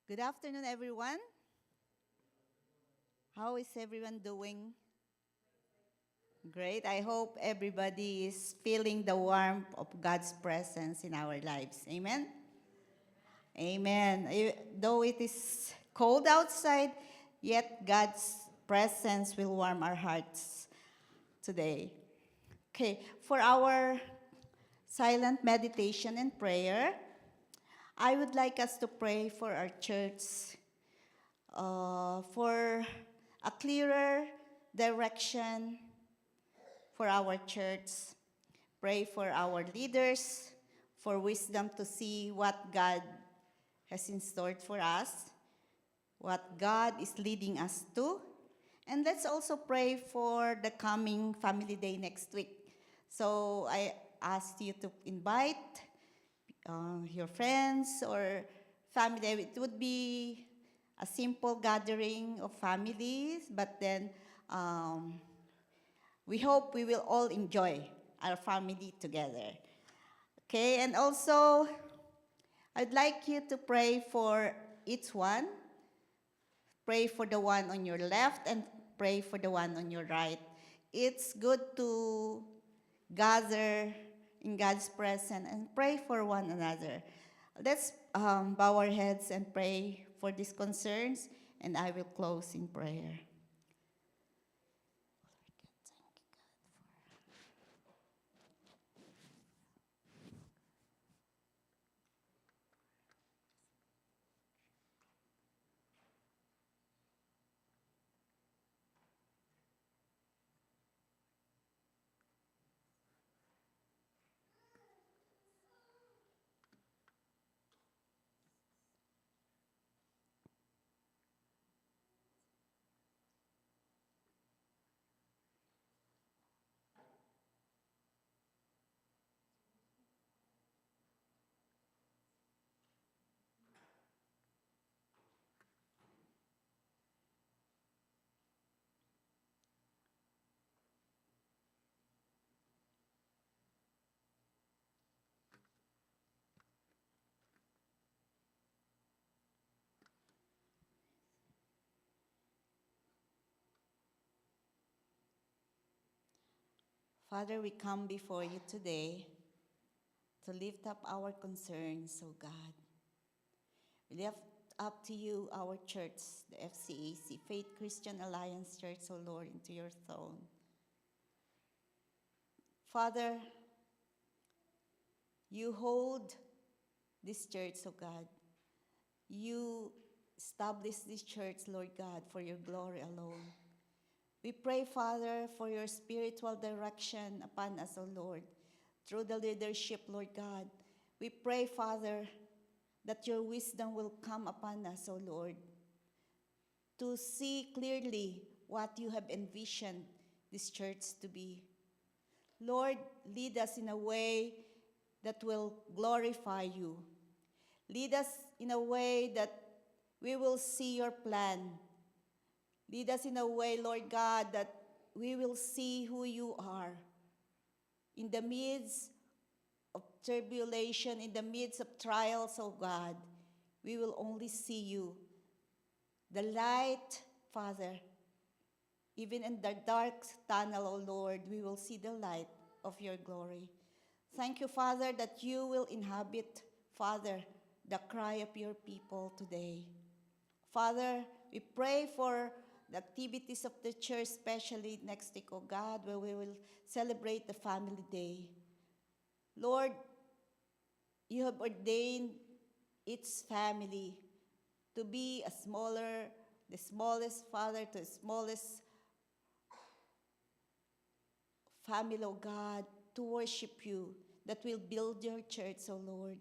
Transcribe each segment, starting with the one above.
Good afternoon, everyone. How is everyone doing? Great. I hope everybody is feeling the warmth of God's presence in our lives. Amen. Amen. Though it is cold outside, yet God's presence will warm our hearts today. Okay, for our silent meditation and prayer, I would like us to pray for our church, for a clearer direction for our church. Pray for our leaders, for wisdom to see what God has in store for us, what God is leading us to. And let's also pray for the coming Family Day next week. So I asked you to invite your friends or family. It would be a simple gathering of families, but then we hope we will all enjoy our family together. Okay, and also I'd like you to pray for each one. Pray for the one on your left and pray for the one on your right. It's good to gather in God's presence and pray for one another. Let's bow our heads and pray for these concerns, and I will close in prayer. Father, we come before you today to lift up our concerns, oh God. We lift up to you our church, the FCAC, Faith Christian Alliance Church, oh Lord, into your throne. Father, you hold this church, oh God. You establish this church, Lord God, for your glory alone. We pray, Father, for your spiritual direction upon us, O Lord, through the leadership, Lord God. We pray, Father, that your wisdom will come upon us, O Lord, to see clearly what you have envisioned this church to be. Lord, lead us in a way that will glorify you. Lead us in a way that we will see your plan. Lead us in a way, Lord God, that we will see who you are. In the midst of tribulation, in the midst of trials, oh God, we will only see you. The light, Father, even in the dark tunnel, oh Lord, we will see the light of your glory. Thank you, Father, that you will inhabit, Father, the cry of your people today. Father, we pray for the activities of the church, especially next week, oh God, where we will celebrate the family day. Lord, you have ordained its family to be the smallest, Father, to the smallest family, oh God, to worship you, that will build your church, oh Lord.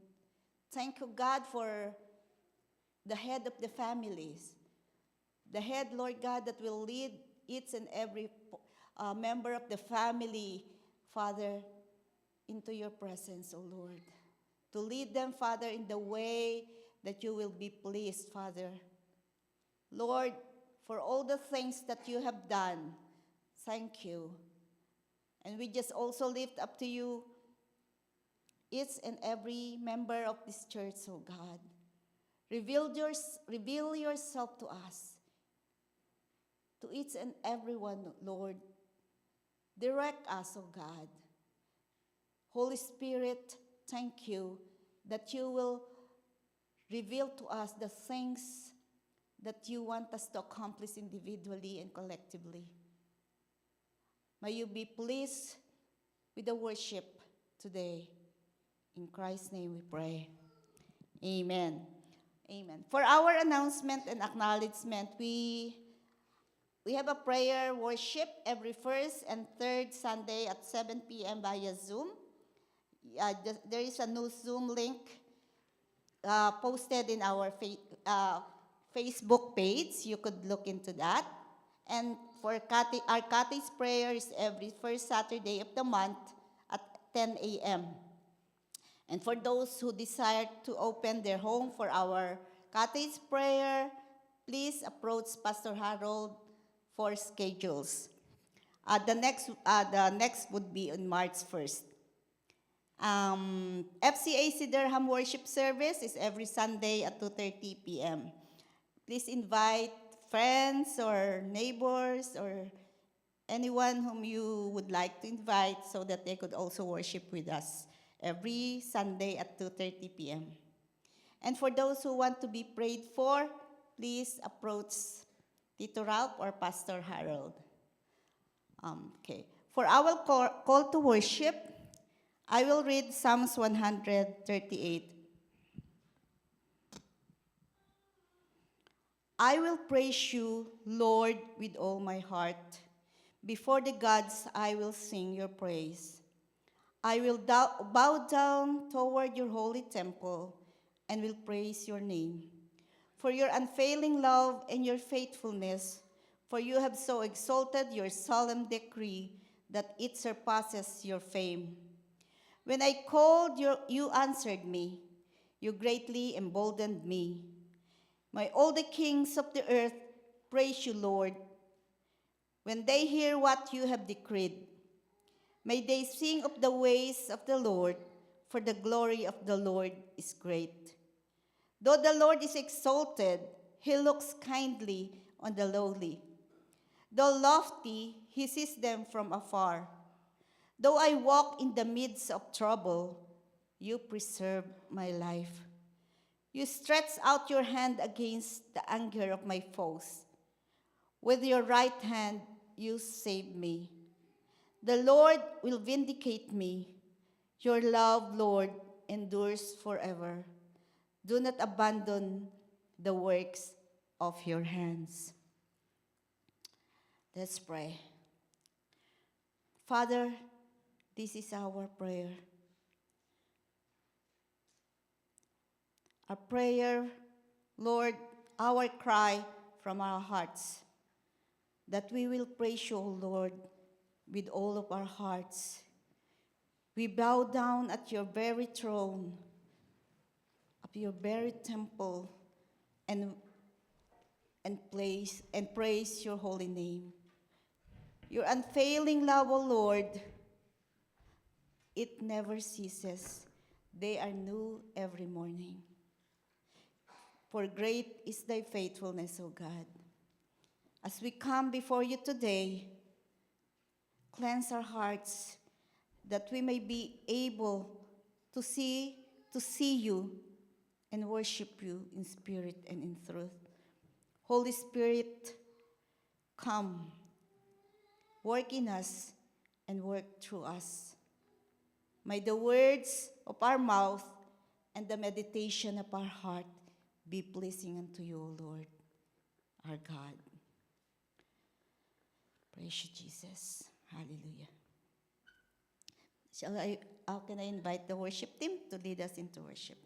Thank you, God, for the head of the families, the head, Lord God, that will lead each and every member of the family, Father, into your presence, O Lord. To lead them, Father, in the way that you will be pleased, Father. Lord, for all the things that you have done, thank you. And we just also lift up to you each and every member of this church, oh God. Reveal yourself to us, to each and every one, Lord. Direct us, O God. Holy Spirit, thank you that you will reveal to us the things that you want us to accomplish individually and collectively. May you be pleased with the worship today. In Christ's name we pray. Amen. Amen. For our announcement and acknowledgement, we have a prayer worship every first and third Sunday at 7 p.m. via Zoom. There is a new Zoom link posted in our Facebook page. You could look into that. And for our cottage prayers every first Saturday of the month at 10 a.m. And for those who desire to open their home for our cottage prayer, please approach Pastor Harold for schedules. The next would be on March 1st. FCAC Durham Worship Service is every Sunday at 2:30 p.m. Please invite friends or neighbors or anyone whom you would like to invite so that they could also worship with us every Sunday at 2:30 p.m. And for those who want to be prayed for, please approach Tito Ralph or Pastor Harold. Okay. For our call to worship, I will read Psalms 138. I will praise you, Lord, with all my heart. Before the gods, I will sing your praise. I will bow down toward your holy temple and will praise your name. For your unfailing love and your faithfulness, for you have so exalted your solemn decree that it surpasses your fame. When I called, you answered me. You greatly emboldened me. May all the kings of the earth praise you, Lord, when they hear what you have decreed. May they sing of the ways of the Lord, for the glory of the Lord is great. Though the Lord is exalted, he looks kindly on the lowly. Though lofty, he sees them from afar. Though I walk in the midst of trouble, you preserve my life. You stretch out your hand against the anger of my foes. With your right hand, you save me. The Lord will vindicate me. Your love, Lord, endures forever. Do not abandon the works of your hands. Let's pray. Father, this is our prayer. Our prayer, Lord, our cry from our hearts, that we will praise you, O Lord, with all of our hearts. We bow down at your very throne, of your very temple, and praise your holy name. Your unfailing love, O Lord, it never ceases. They are new every morning. For great is thy faithfulness, O God. As we come before you today, cleanse our hearts that we may be able to see you and worship you in spirit and in truth. Holy Spirit, come, work in us and work through us. May the words of our mouth and the meditation of our heart be pleasing unto you, O Lord, our God. Praise you, Jesus. Hallelujah. How can I invite the worship team to lead us into worship?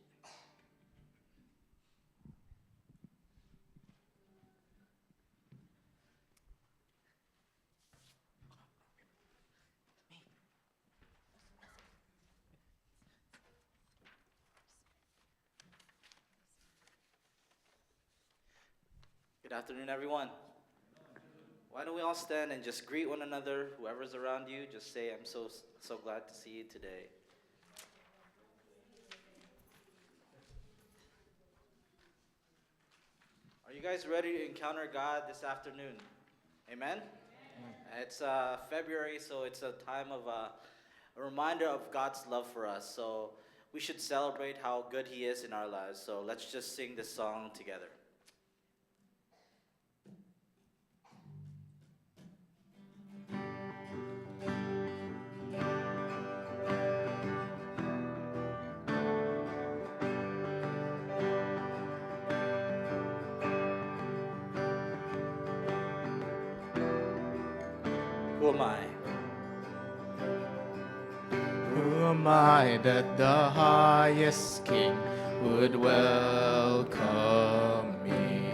Good afternoon, everyone. Why don't we all stand and just greet one another, whoever's around you, just say, I'm so glad to see you today. Are you guys ready to encounter God this afternoon? Amen? It's February, so it's a time of a reminder of God's love for us. So we should celebrate how good He is in our lives. So let's just sing this song together. Who am I? Who am I that the highest King would welcome me?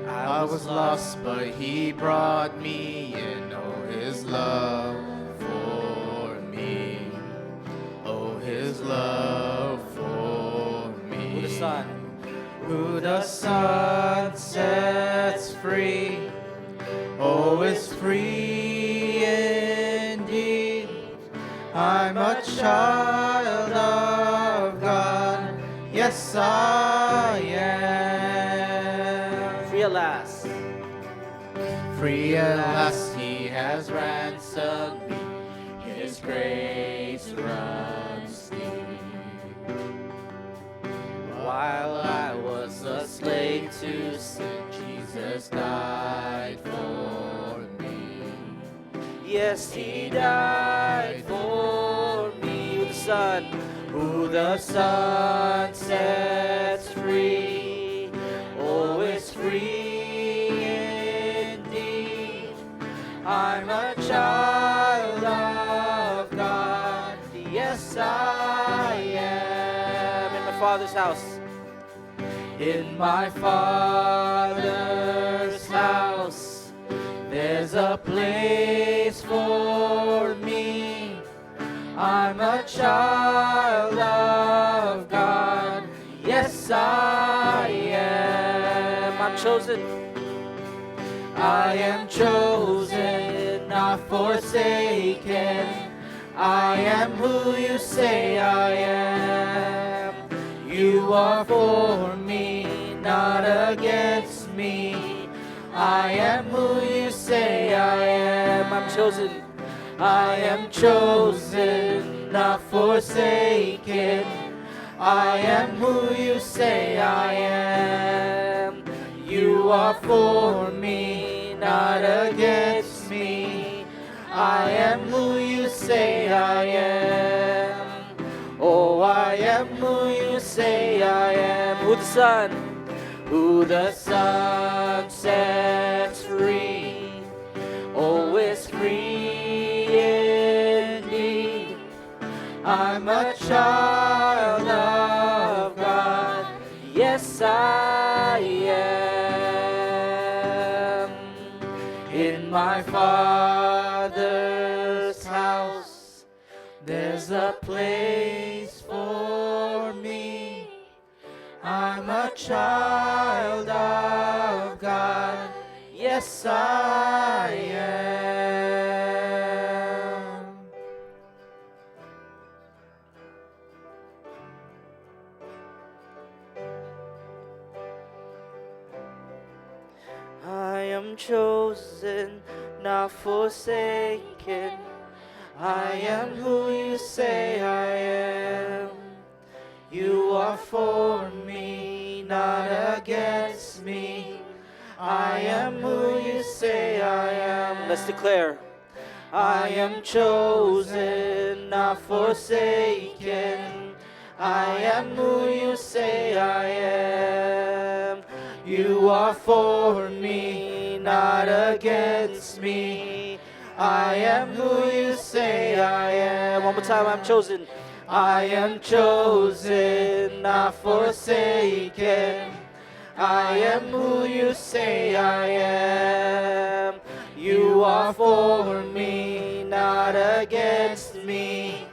I was lost, but He brought me in. Oh, His love for me. Oh, His love for me. Who the Son? Who the Son sets free, oh, is free indeed. I'm a child of God, yes I am. Free at last. Free at last, He has ransomed me. His grace runs deep. While I was a slave to sin, Jesus died for me. Yes, He died for me. Who the Son? Who the Son sets free, oh, is free indeed. I'm a child of God, yes I am. I'm in my Father's house. In my Father's house, there's a place for me. I'm a child of God, yes I am. I'm chosen. I am chosen, not forsaken. I am who you say I am. You are for me, not against me. I am who you say I am. I'm chosen. I am chosen, not forsaken. I am who you say I am. You are for me, not against me. I am who you say I am. Oh, I am who you say I am. Who the Son? Who the Son sets free, oh, is free indeed. I'm a child of God, yes I am. In my Father's house, there's a place for me. I'm a child of God, yes I am. I am chosen, not forsaken. I am who you say I am. You are for me, not against me. I am who you say I am. Let's declare. I am chosen, not forsaken. I am who you say I am. You are for me, not against me. I am who you say I am. One more time. I'm chosen. I am chosen, not forsaken. I am who you say I am. You are for me, not against me.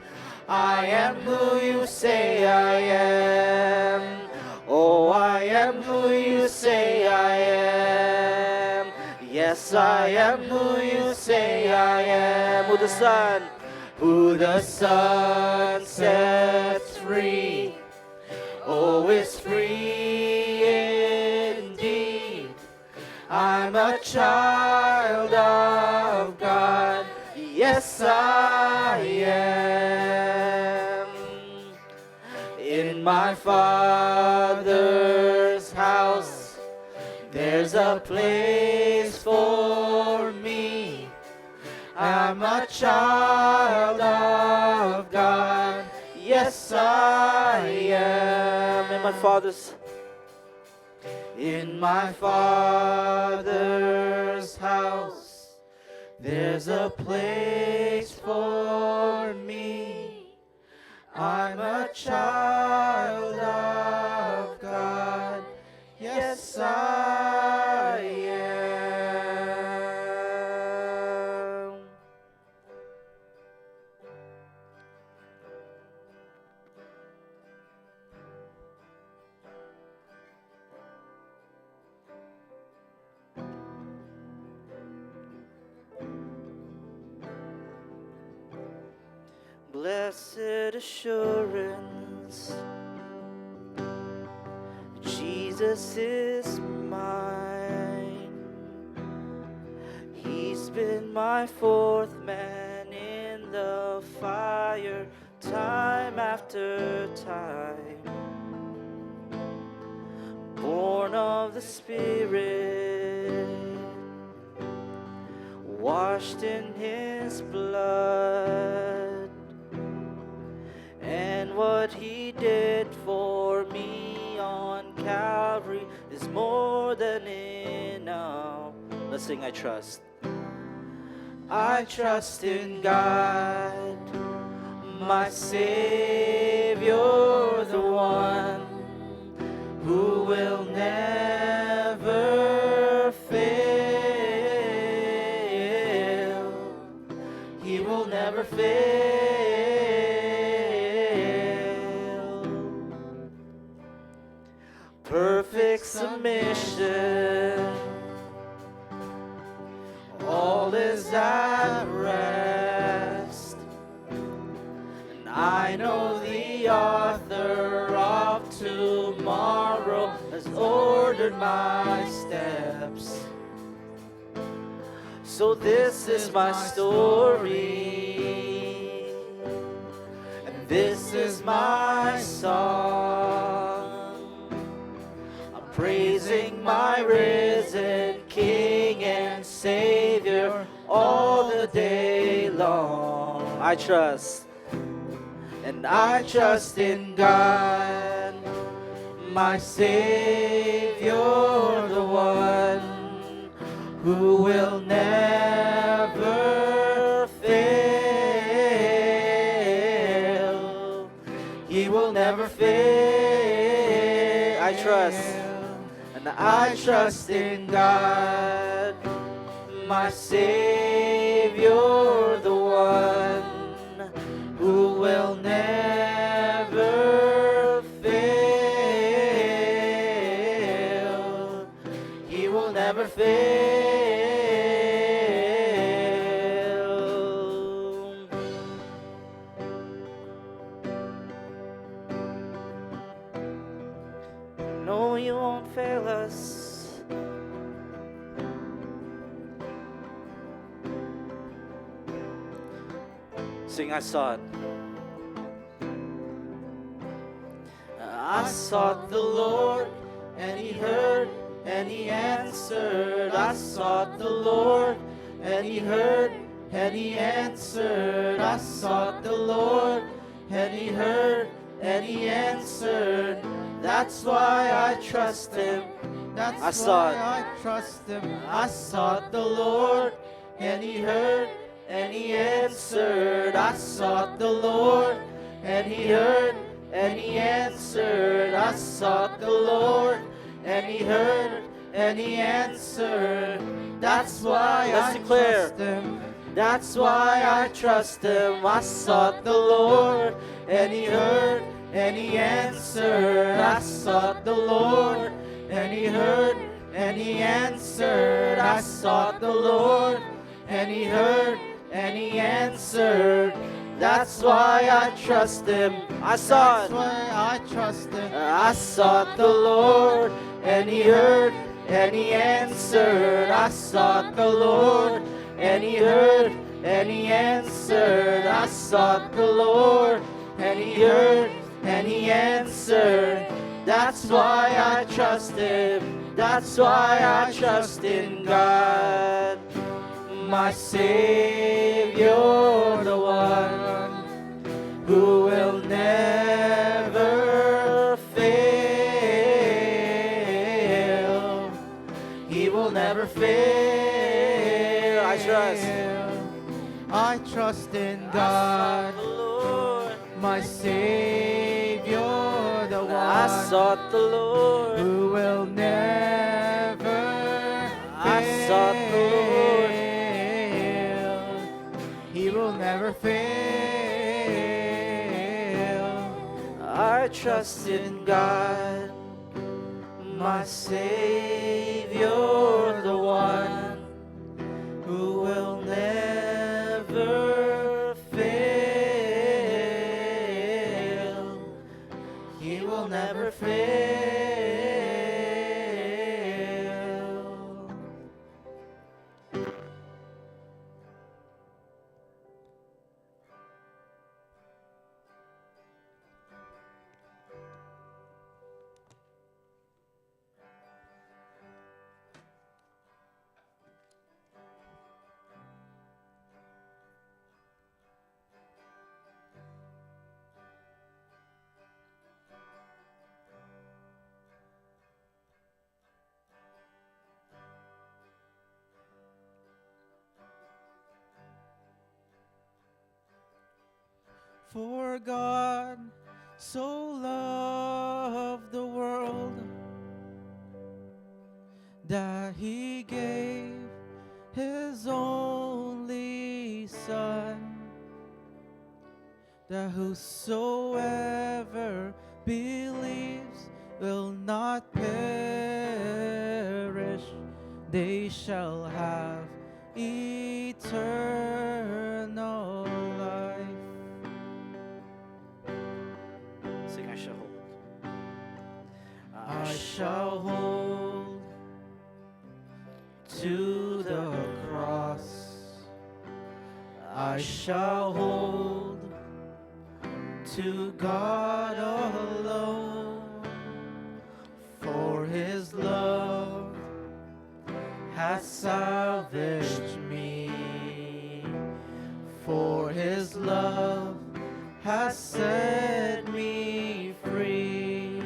I am who you say I am. Oh, I am who you say I am. Yes, I am who you say I am. Who the Son? Who the Son sets free, oh, is free I'm a child of God. Yes, I am. In my Father's house, there's a place for me. I'm a child of God. Yes, I am. In my Father's house, there's a place for me. I'm a child of God. Yes, I am. Blessed assurance, Jesus is mine. He's been my fourth man in the fire, time after time. Born of the Spirit, washed in His blood, and what He did for me on Calvary is more than enough. Let's sing, I trust. I trust in God, my Savior, the one who will never fail. He will never fail. Perfect submission, all is at rest, and I know the author of tomorrow has ordered my steps. So this is my story, and this is my song. I'm praising my risen King and Savior all the day long. I trust, and I trust in God, my Savior, the one who will never fail. He will never fail. I trust, and I trust in God, my Savior, the one who will never fail. He will never fail. No, you won't fail us. Sing, I sought. I sought the Lord, and He heard, and He answered. I sought the Lord, and He heard, and He answered. I sought the Lord, and He heard, and He answered. That's why I trust Him. That's why I trust Him. I sought the Lord, and He heard, and He answered. I sought the Lord, and He heard, and He answered. I sought the Lord, and He heard, and He answered. That's why I trust Him. That's why I trust Him. I sought the Lord, and He heard, and He answered. I sought the Lord, and He heard, and He answered. I sought the Lord, and He heard, and He answered. That's why I trust Him. I sought. That's why I trust Him. I sought the Lord, and He heard, and He answered. I sought the Lord, and He heard, and He answered. I sought the Lord, and He heard, and He answered. That's why I trust Him. That's why I trust in God, my Savior, the one who will never fail. He will never fail. I trust in God, my Savior, the one I sought the Lord. who will never I sought the Lord. fail. He will never fail. I trust in God, my Savior, the one who will never fail. He will never fail. For God so loved the world that He gave His only Son, that whosoever believes will not perish, they shall have eternal life. Sing, I shall hold. I shall hold to the cross. I shall hold to God alone, for His love has salvaged me, for His love has set me free.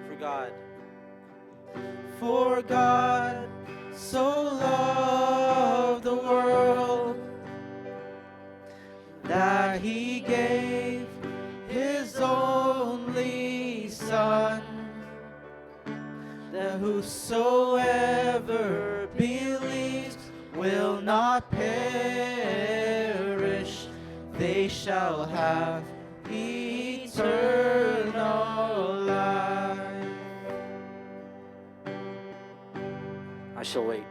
For God, For God so loved the world that He gave His only Son, that whosoever believes will not perish, they shall have eternal life. I shall wait.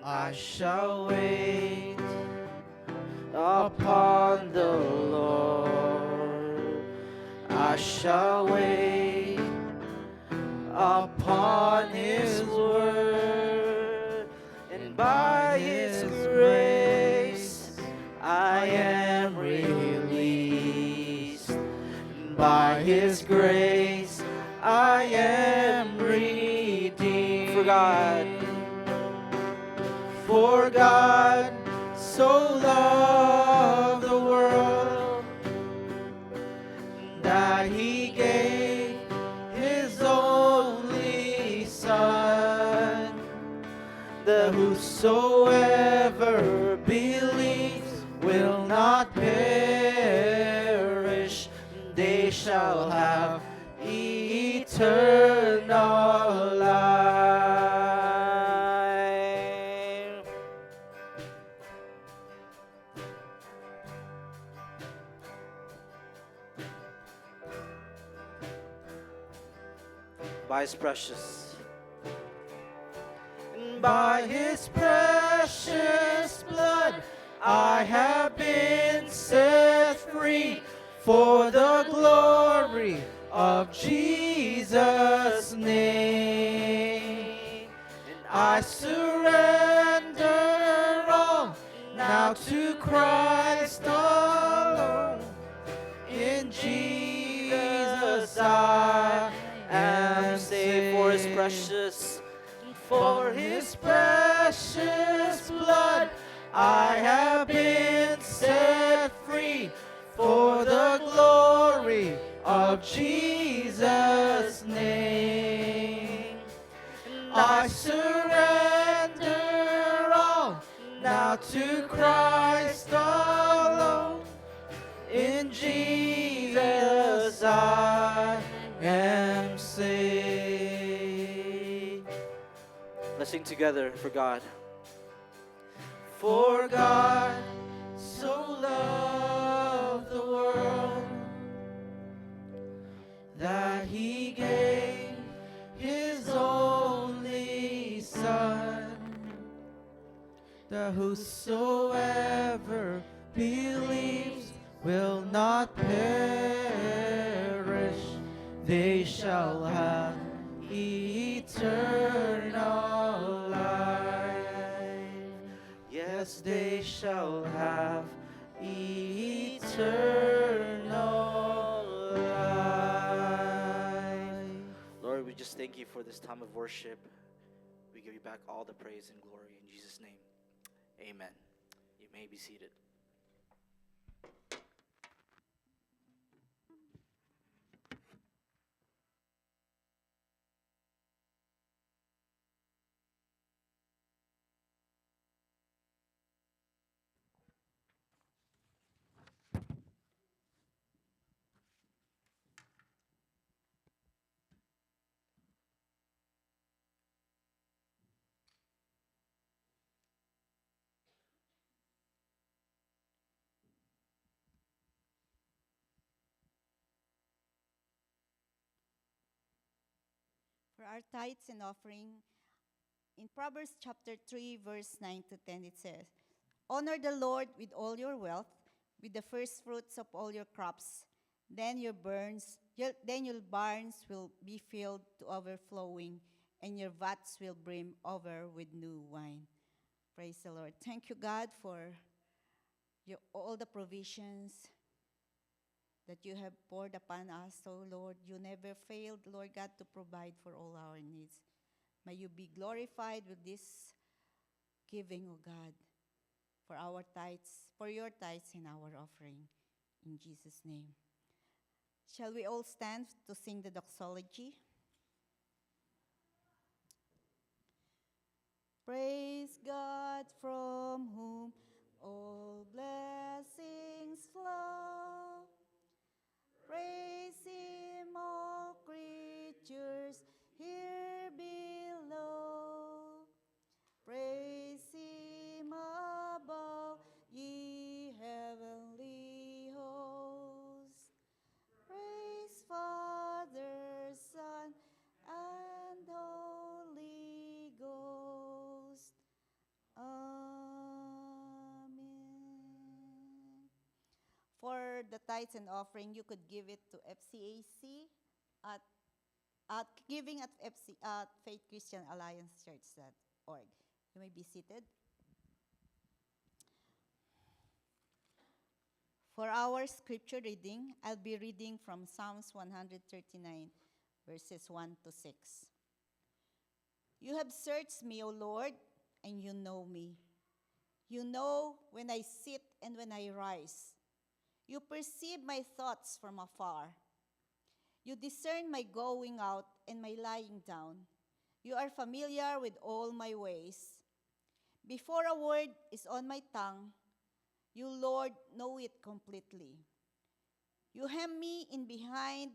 I shall wait upon the Lord. I shall wait upon His word, and by His grace I am released. By His grace I am redeemed. For God so loved the world that He gave His only Son, that whosoever believes will not perish, they shall have eternal life. By His precious, And by His precious blood I have been set free, for the glory of Jesus' name. And I surrender all now to Christ alone. In Jesus I am Saved for His saved. precious, For His precious blood I have been set free. For the glory of Jesus' name, I surrender all now to Christ alone. In Jesus I am saved. Let's sing together for God. For God so loved the world that He gave His only Son, that whosoever believes will not perish, they shall have eternal life. Yes, they shall have eternal life. Lord, we just thank you for this time of worship. We give you back all the praise and glory in Jesus' name. Amen. You may be seated. For our tithes and offering, in Proverbs chapter 3, verse 9 to 10, it says, Honor the Lord with all your wealth, with the first fruits of all your crops. Then your barns will be filled to overflowing, and your vats will brim over with new wine. Praise the Lord. Thank you, God, for all the provisions that you have poured upon us. So, Lord, you never failed, Lord God, to provide for all our needs. May you be glorified with this giving, O God, for our tithes, for your tithes and our offering. In Jesus' name. Shall we all stand to sing the doxology? Praise God from whom all blessings flow. Praise Him, all creatures here below. Praise Him above, ye heavenly hosts. Praise Father, Son, and Holy Ghost. Amen. For the tithes and offering, you could give it to FCAC at giving at Faith Christian Alliance Church.org. You may be seated. For our scripture reading, I'll be reading from Psalms 139, verses 1 to 6. You have searched me, O Lord, and you know me. You know when I sit and when I rise. You perceive my thoughts from afar. You discern my going out and my lying down. You are familiar with all my ways. Before a word is on my tongue, you, Lord, know it completely. You hem me in behind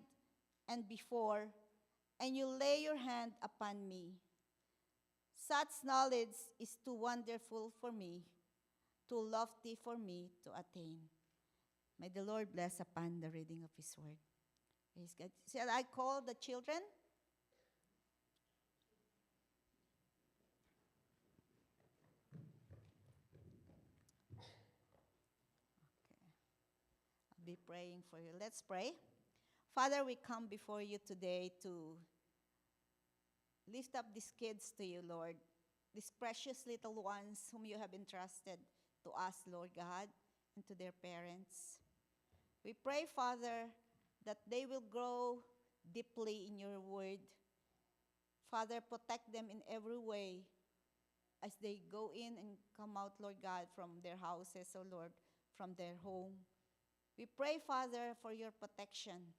and before, and you lay your hand upon me. Such knowledge is too wonderful for me, too lofty for me to attain. May the Lord bless upon the reading of His word. Praise God. Shall I call the children? Okay. I'll be praying for you. Let's pray. Father, we come before you today to lift up these kids to you, Lord, these precious little ones whom you have entrusted to us, Lord God, and to their parents. We pray, Father, that they will grow deeply in your word. Father, protect them in every way as they go in and come out, Lord God, from their houses, oh Lord, from their home. We pray, Father, for your protection,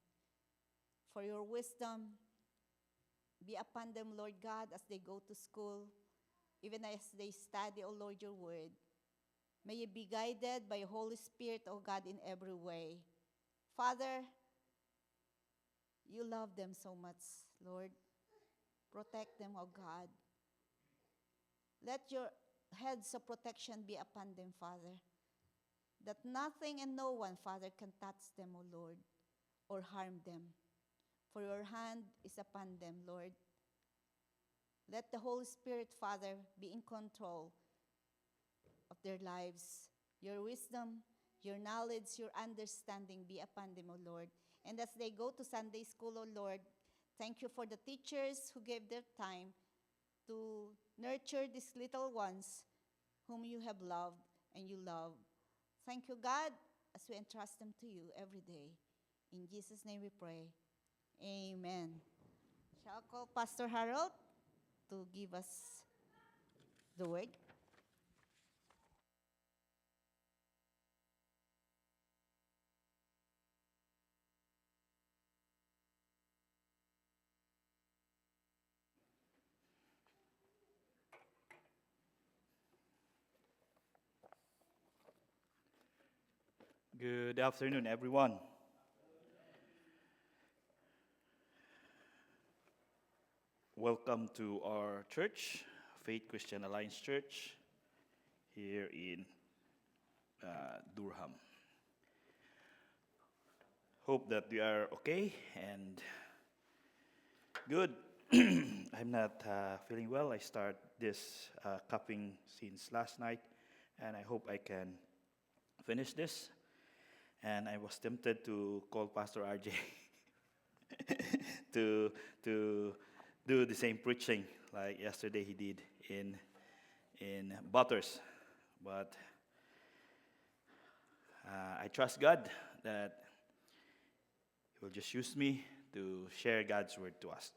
for your wisdom. Be upon them, Lord God, as they go to school, even as they study, O Lord, your word. May you be guided by Holy Spirit, O God, in every way. Father, you love them so much, Lord. Protect them, O God. Let your heads of protection be upon them, Father, that nothing and no one, Father, can touch them, O Lord, or harm them. For your hand is upon them, Lord. Let the Holy Spirit, Father, be in control of their lives. Your wisdom, your knowledge, your understanding be upon them, O Lord. And as they go to Sunday school, O Lord, thank you for the teachers who gave their time to nurture these little ones whom you have loved and you love. Thank you, God, as we entrust them to you every day. In Jesus' name we pray. Amen. Shall I call Pastor Harold to give us the word? Good afternoon, everyone. Welcome to our church, Faith Christian Alliance Church, here in Durham. Hope that you are okay and good. I'm not feeling well. I start this coughing since last night, and I hope I can finish this. And I was tempted to call Pastor RJ to do the same preaching like yesterday he did in Butters, but I trust God that He will just use me to share God's word to us.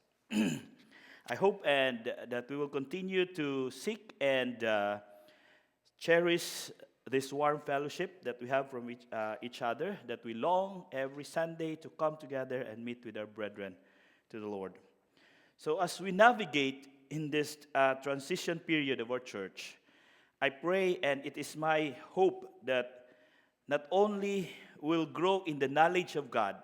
I hope and that we will continue to seek and cherish this warm fellowship that we have from each other, that we long every Sunday to come together and meet with our brethren to the Lord. So as we navigate in this transition period of our church, I pray and it is my hope that not only we'll grow in the knowledge of God,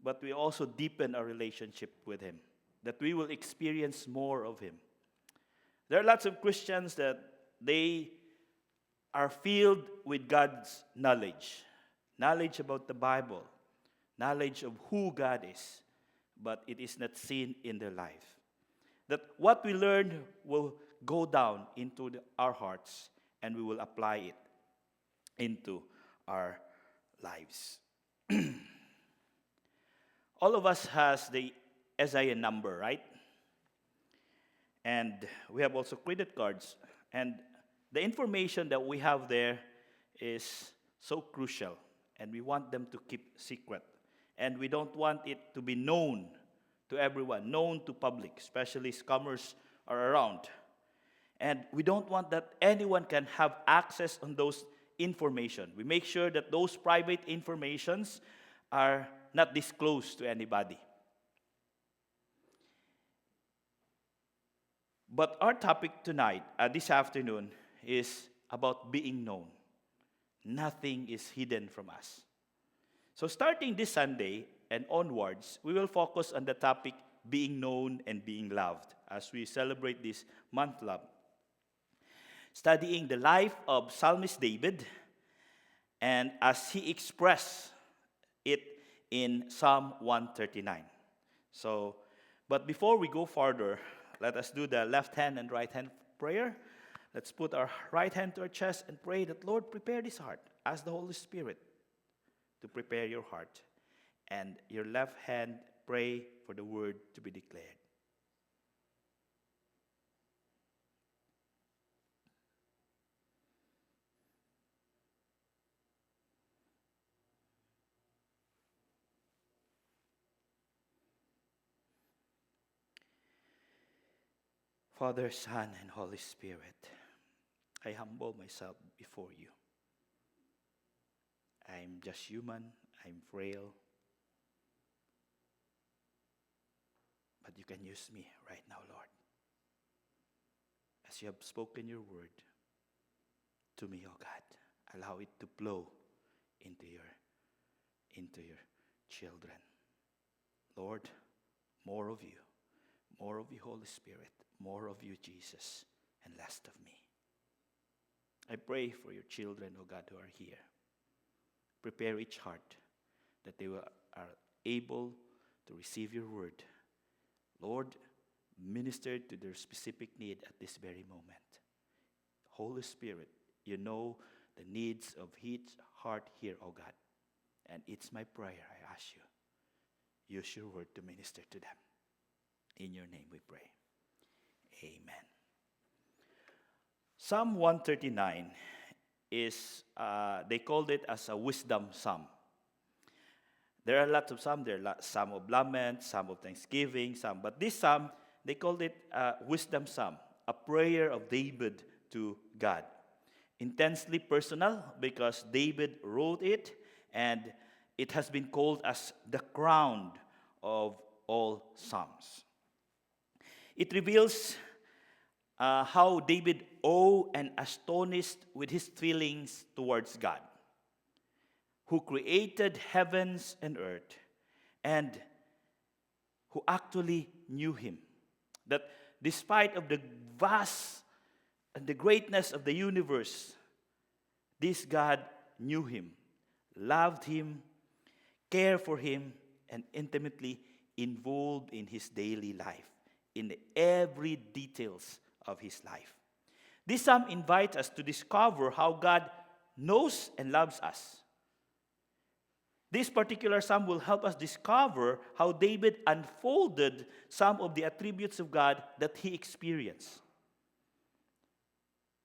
but we also deepen our relationship with Him, that we will experience more of Him. There are lots of Christians that they are filled with God's knowledge about the Bible, knowledge of who God is, but it is not seen in their life. That what we learn will go down into our hearts and we will apply it into our lives. All of us has the SIN number, right? And we have also credit cards. And the information that we have there is so crucial, and we want them to keep secret. And we don't want it to be known to everyone, known to public, especially scammers are around. And we don't want that anyone can have access on those information. We make sure that those private informations are not disclosed to anybody. But our topic tonight, this afternoon, is about being known. Nothing is hidden from us. So starting this Sunday and onwards, we will focus on the topic being known and being loved as we celebrate this month love. Studying the life of Psalmist David and as he expressed it in Psalm 139. So, but before we go further, let us do the left hand and right hand prayer. Let's put our right hand to our chest and pray that, Lord, prepare this heart. Ask the Holy Spirit to prepare your heart. and your left hand pray for the word to be declared. Father, Son, and Holy Spirit, I humble myself before you. I'm just human, I'm frail, but you can use me right now, Lord. As you have spoken your word to me, oh God, allow it to flow into your children. Lord, more of you, Holy Spirit, more of you, Jesus, and less of me. I pray for your children, oh God, who are here. Prepare each heart that they are able to receive your word. Lord, minister to their specific need at this very moment. Holy Spirit, you know the needs of each heart here, oh God. And it's my prayer, I ask you, use your word to minister to them. In your name we pray. Amen. Psalm 139 is, they called it as a wisdom psalm. There are lots of psalms. There are some of lament, some of thanksgiving, some. But this psalm, they called it a wisdom psalm, a prayer of David to God. Intensely personal because David wrote it, and it has been called as the crown of all psalms. It reveals how David awed and astonished with his feelings towards God, who created heavens and earth, and who actually knew him. That despite of the vast and the greatness of the universe, this God knew him, loved him, cared for him, and intimately involved in his daily life, in every details of his life. This psalm invites us to discover how God knows and loves us. This particular psalm will help us discover how David unfolded some of the attributes of God that he experienced.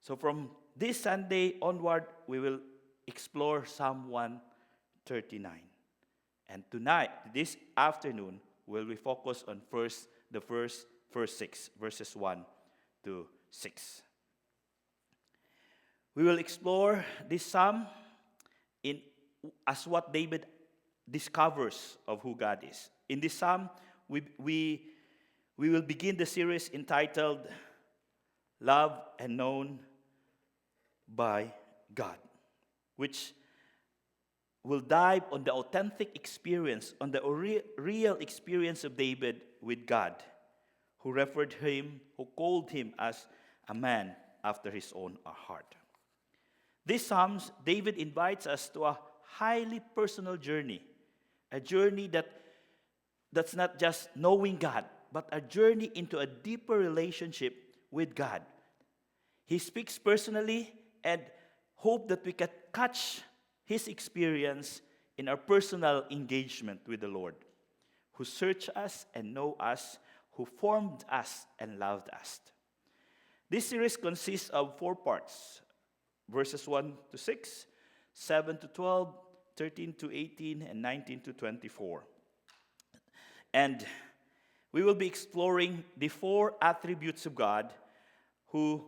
So from this Sunday onward, we will explore Psalm 139. And tonight, this afternoon, will we focus on the first 6, verses 1 to 6. We will explore this psalm as what David discovers of who God is. In this psalm, we will begin the series entitled Love and Known by God, which will dive on the authentic experience, on the real experience of David with God, who referred him, who called him as a man after his own heart. This Psalms, David invites us to a highly personal journey, a journey that's not just knowing God, but a journey into a deeper relationship with God. He speaks personally and hope that we can catch his experience in our personal engagement with the Lord, who searched us and know us, who formed us and loved us. This series consists of 4 parts, verses 1 to 6, 7 to 12, 13 to 18, and 19 to 24. And we will be exploring the 4 attributes of God who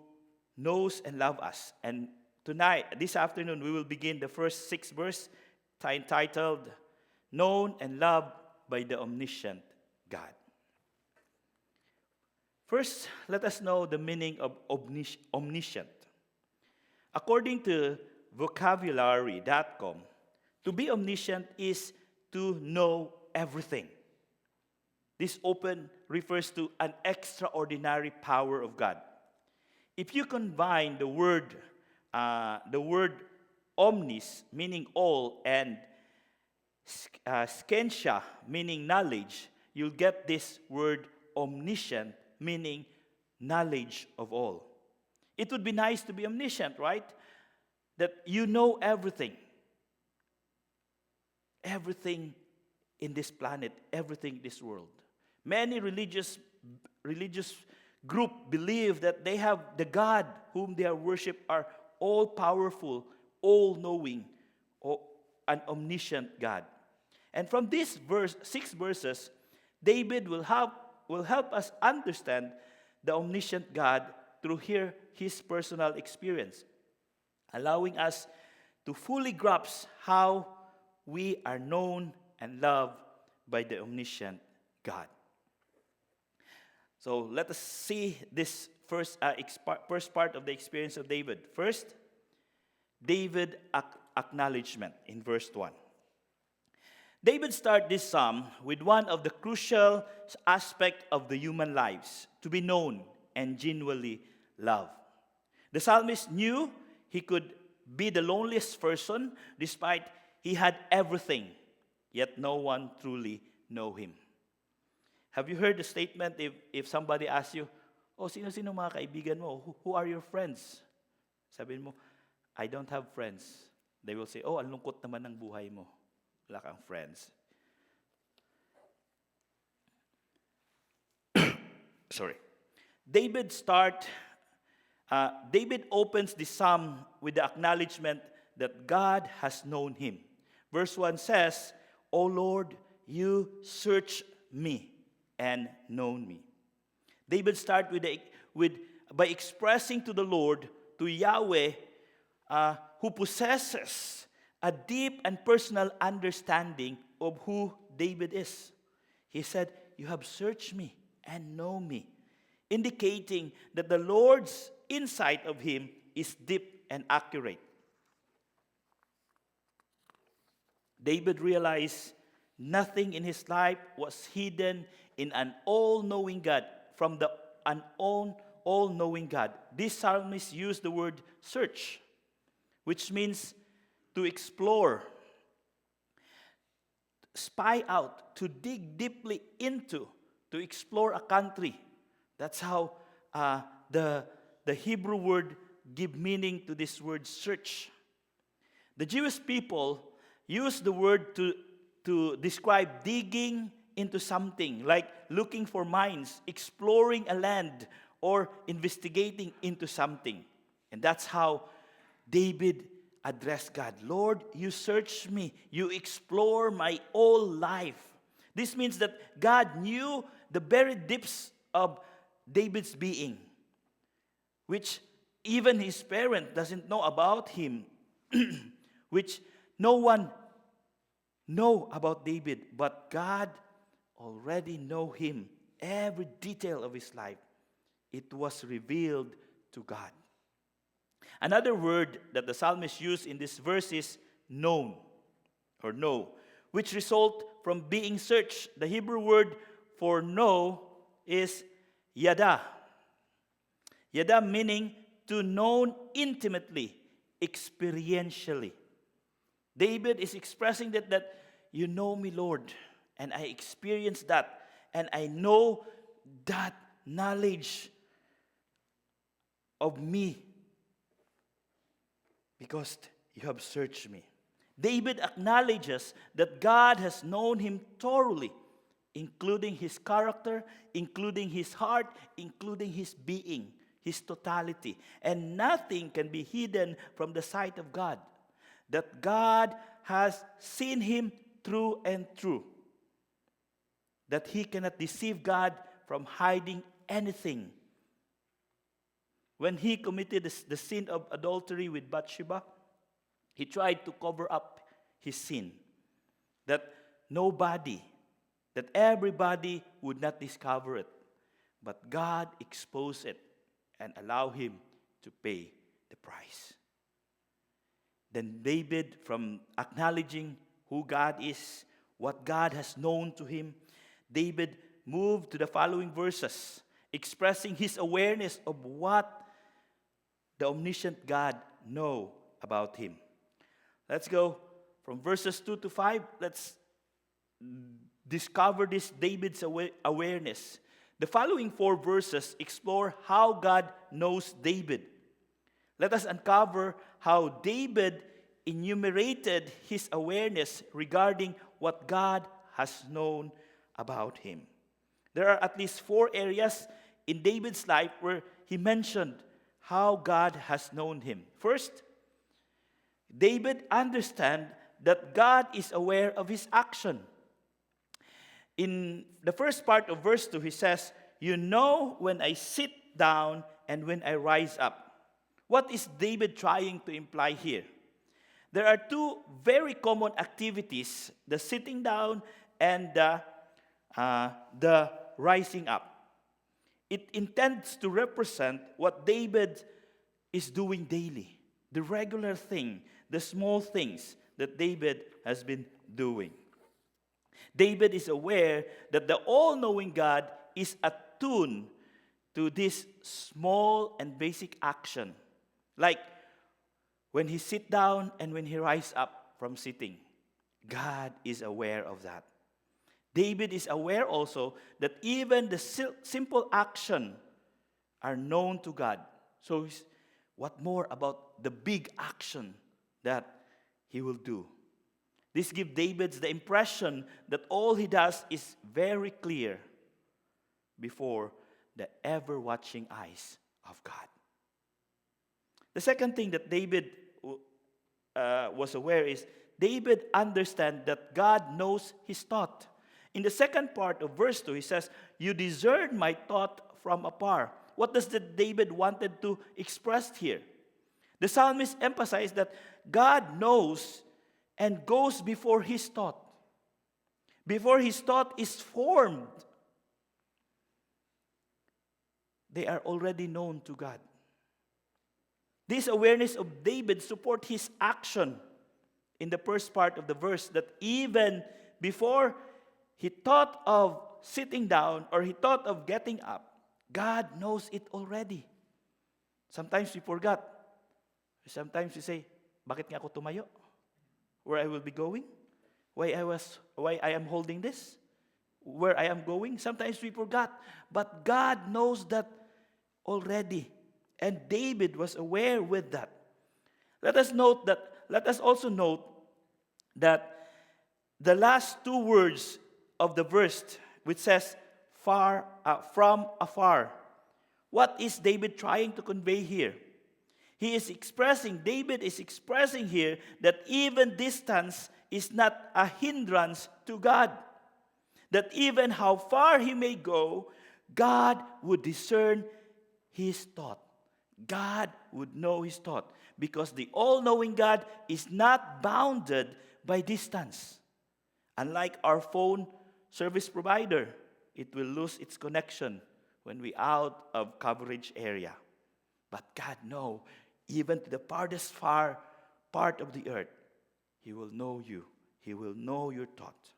knows and loves us. And tonight, this afternoon, we will begin the first 6 verses entitled, Known and Loved by the Omniscient God. First, let us know the meaning of omniscient. According to vocabulary.com, to be omniscient is to know everything. This often refers to an extraordinary power of God. If you combine the word omnis, meaning all, and scientia, meaning knowledge, you'll get this word omniscient, meaning knowledge of all. It would be nice to be omniscient, right? That you know everything. Everything in this planet, everything in this world. Many religious group believe that they have the God whom they are worship are all-powerful, all-knowing, an omniscient God. And from this 6 verses, David will help us understand the omniscient God through his personal experience, allowing us to fully grasp how we are known and loved by the omniscient God. So let us see this first part of the experience of David. First, David acknowledgement in verse 1. David starts this psalm with one of the crucial aspects of the human lives, to be known and genuinely loved. The psalmist knew he could be the loneliest person despite he had everything, yet no one truly know him. Have you heard the statement if somebody asks you, oh, sino-sino mga kaibigan mo? Who are your friends? Sabihin mo, I don't have friends. They will say, oh, ang lungkot naman ng buhay mo. Wala kang friends. Sorry. David opens the psalm with the acknowledgement that God has known him. Verse 1 says, O Lord, you search me and known me. David starts by expressing to the Lord, to Yahweh, who possesses a deep and personal understanding of who David is. He said, you have searched me and know me, indicating that the Lord's insight of him is deep and accurate. David realized nothing in his life was hidden in an all-knowing God, from an all-knowing God. This psalmist used the word search, which means to explore, spy out, to dig deeply into, to explore a country. That's how the Hebrew word give meaning to this word search. The Jewish people use the word to describe digging into something, like looking for mines, exploring a land, or investigating into something. And that's how David addressed God. Lord, you search me. You explore my whole life. This means that God knew the very depths of David's being, which even his parent doesn't know about him, which no one know about David, but God already know him, every detail of his life. It was revealed to God. Another word that the psalmist used in this verse is known, or know, which result from being searched. The Hebrew word for know is yada. Yada meaning to know intimately, experientially. David is expressing that you know me, Lord, and I experience that, and I know that knowledge of me because you have searched me. David acknowledges that God has known him thoroughly, including his character, including his heart, including his being, his totality. And nothing can be hidden from the sight of God. That God has seen him through and through. That he cannot deceive God from hiding anything. When he committed the sin of adultery with Bathsheba, he tried to cover up his sin. That everybody would not discover it. But God exposed it and allowed him to pay the price. Then David, from acknowledging who God is, what God has known to him, David moved to the following verses, expressing his awareness of what the omniscient God know about him. Let's go from verses 2 to 5. Let's discover this David's awareness. The following 4 verses explore how God knows David. Let us uncover how David enumerated his awareness regarding what God has known about him. There are at least 4 areas in David's life where he mentioned how God has known him. First, David understands that God is aware of his action. In the first part of verse 2, he says, "You know when I sit down and when I rise up." What is David trying to imply here? There are 2 very common activities, the sitting down and the rising up. It intends to represent what David is doing daily, the regular thing, the small things that David has been doing. David is aware that the all-knowing God is attuned to this small and basic action, like when he sit down and when he rise up from sitting. God is aware of that. David is aware also that even the simple action are known to God. So what more about the big action that he will do? This gives David the impression that all he does is very clear before the ever-watching eyes of God. The second thing that David was aware is David understands that God knows his thought. In the second part of verse 2, he says, "You discern my thought from afar." What does David wanted to express here? The psalmist emphasized that God knows and goes before his thought. Before his thought is formed, they are already known to God. This awareness of David supports his action in the first part of the verse, that even before he thought of sitting down or he thought of getting up, God knows it already. Sometimes we forgot. Sometimes we say, "Bakit nga ako tumayo? Where I will be going? Why I am holding this? Where I am going?" Sometimes we forgot. But God knows that already. And David was aware with that. Let us also note that the last 2 words of the verse, which says from afar. What is David trying to convey here? David is expressing here that even distance is not a hindrance to God. That even how far he may go, God would discern his thought. God would know his thought, because the all-knowing God is not bounded by distance. Unlike our phone service provider, it will lose its connection when we out of coverage area. But God knows, even to the farthest far part of the earth, he will know you. He will know your thought.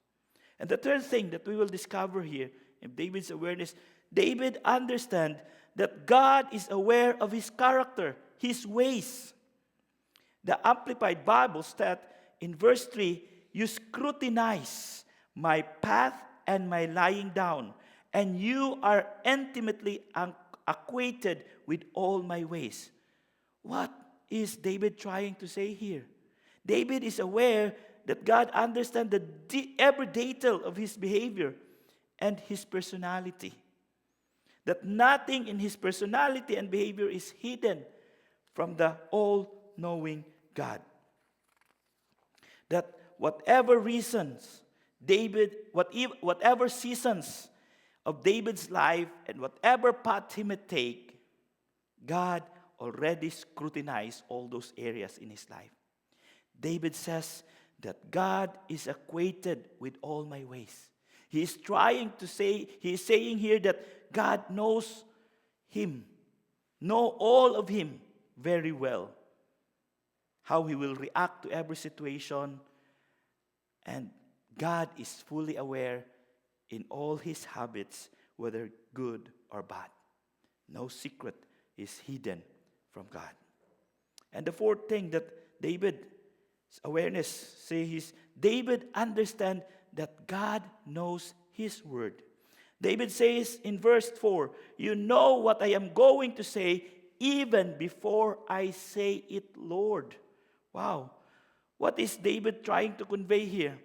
And the third thing that we will discover here in David's awareness, David understands that God is aware of his character, his ways. The Amplified Bible states in verse 3, "You scrutinize my path and my lying down, and you are intimately acquainted with all my ways." What is David trying to say here? David is aware that God understands every detail of his behavior and his personality. That nothing in his personality and behavior is hidden from the all-knowing God. That whatever seasons of David's life and whatever path he may take, God already scrutinized all those areas in his life. David says that God is acquainted with all my ways. He is saying here that God knows him, know all of him very well. How he will react to every situation. And God is fully aware in all his habits, whether good or bad. No secret is hidden from God. And the fourth thing that David's awareness says, David understands that God knows his word. David says in verse 4, "You know what I am going to say even before I say it, Lord." Wow. What is David trying to convey here?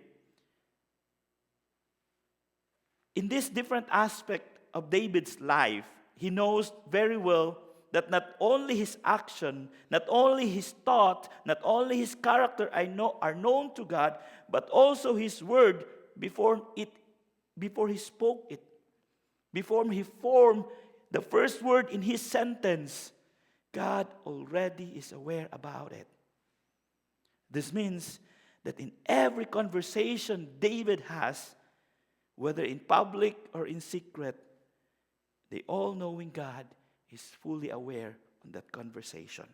in this different aspect of David's life, he knows very well that not only his action, not only his thought, not only his character are known to God, but also his word before he spoke it, before he formed the first word in his sentence, God already is aware about it. This means that in every conversation David has, whether in public or in secret, the all-knowing God is fully aware on that conversation.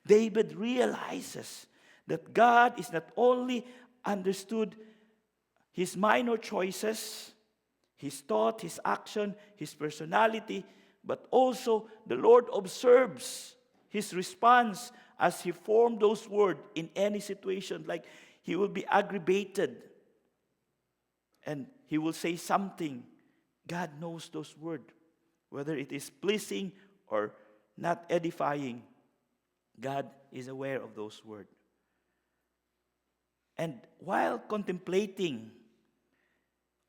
David realizes that God is not only understood his minor choices, his thought, his action, his personality, but also the Lord observes his response as he formed those words in any situation. Like he will be aggravated and he will say something. God knows those words, whether it is pleasing or not edifying. God is aware of those words. And while contemplating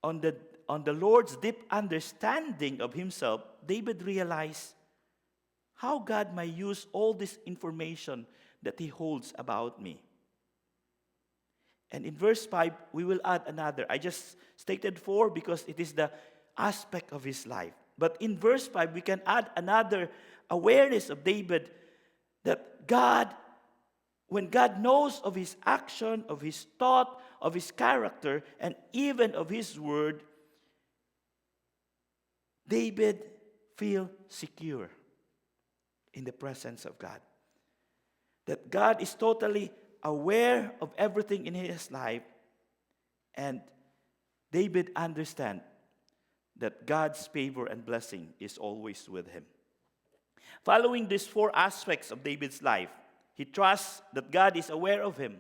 on the Lord's deep understanding of himself, David realized how God might use all this information that he holds about me. And in verse 5, we will add another. I just stated 4 because it is the aspect of his life. But in verse 5, we can add another awareness of David that God, when God knows of his action, of his thought, of his character, and even of his word, David feels secure in the presence of God. That God is totally aware of everything in his life, and David understands that God's favor and blessing is always with him. Following these 4 aspects of David's life, he trusts that God is aware of him,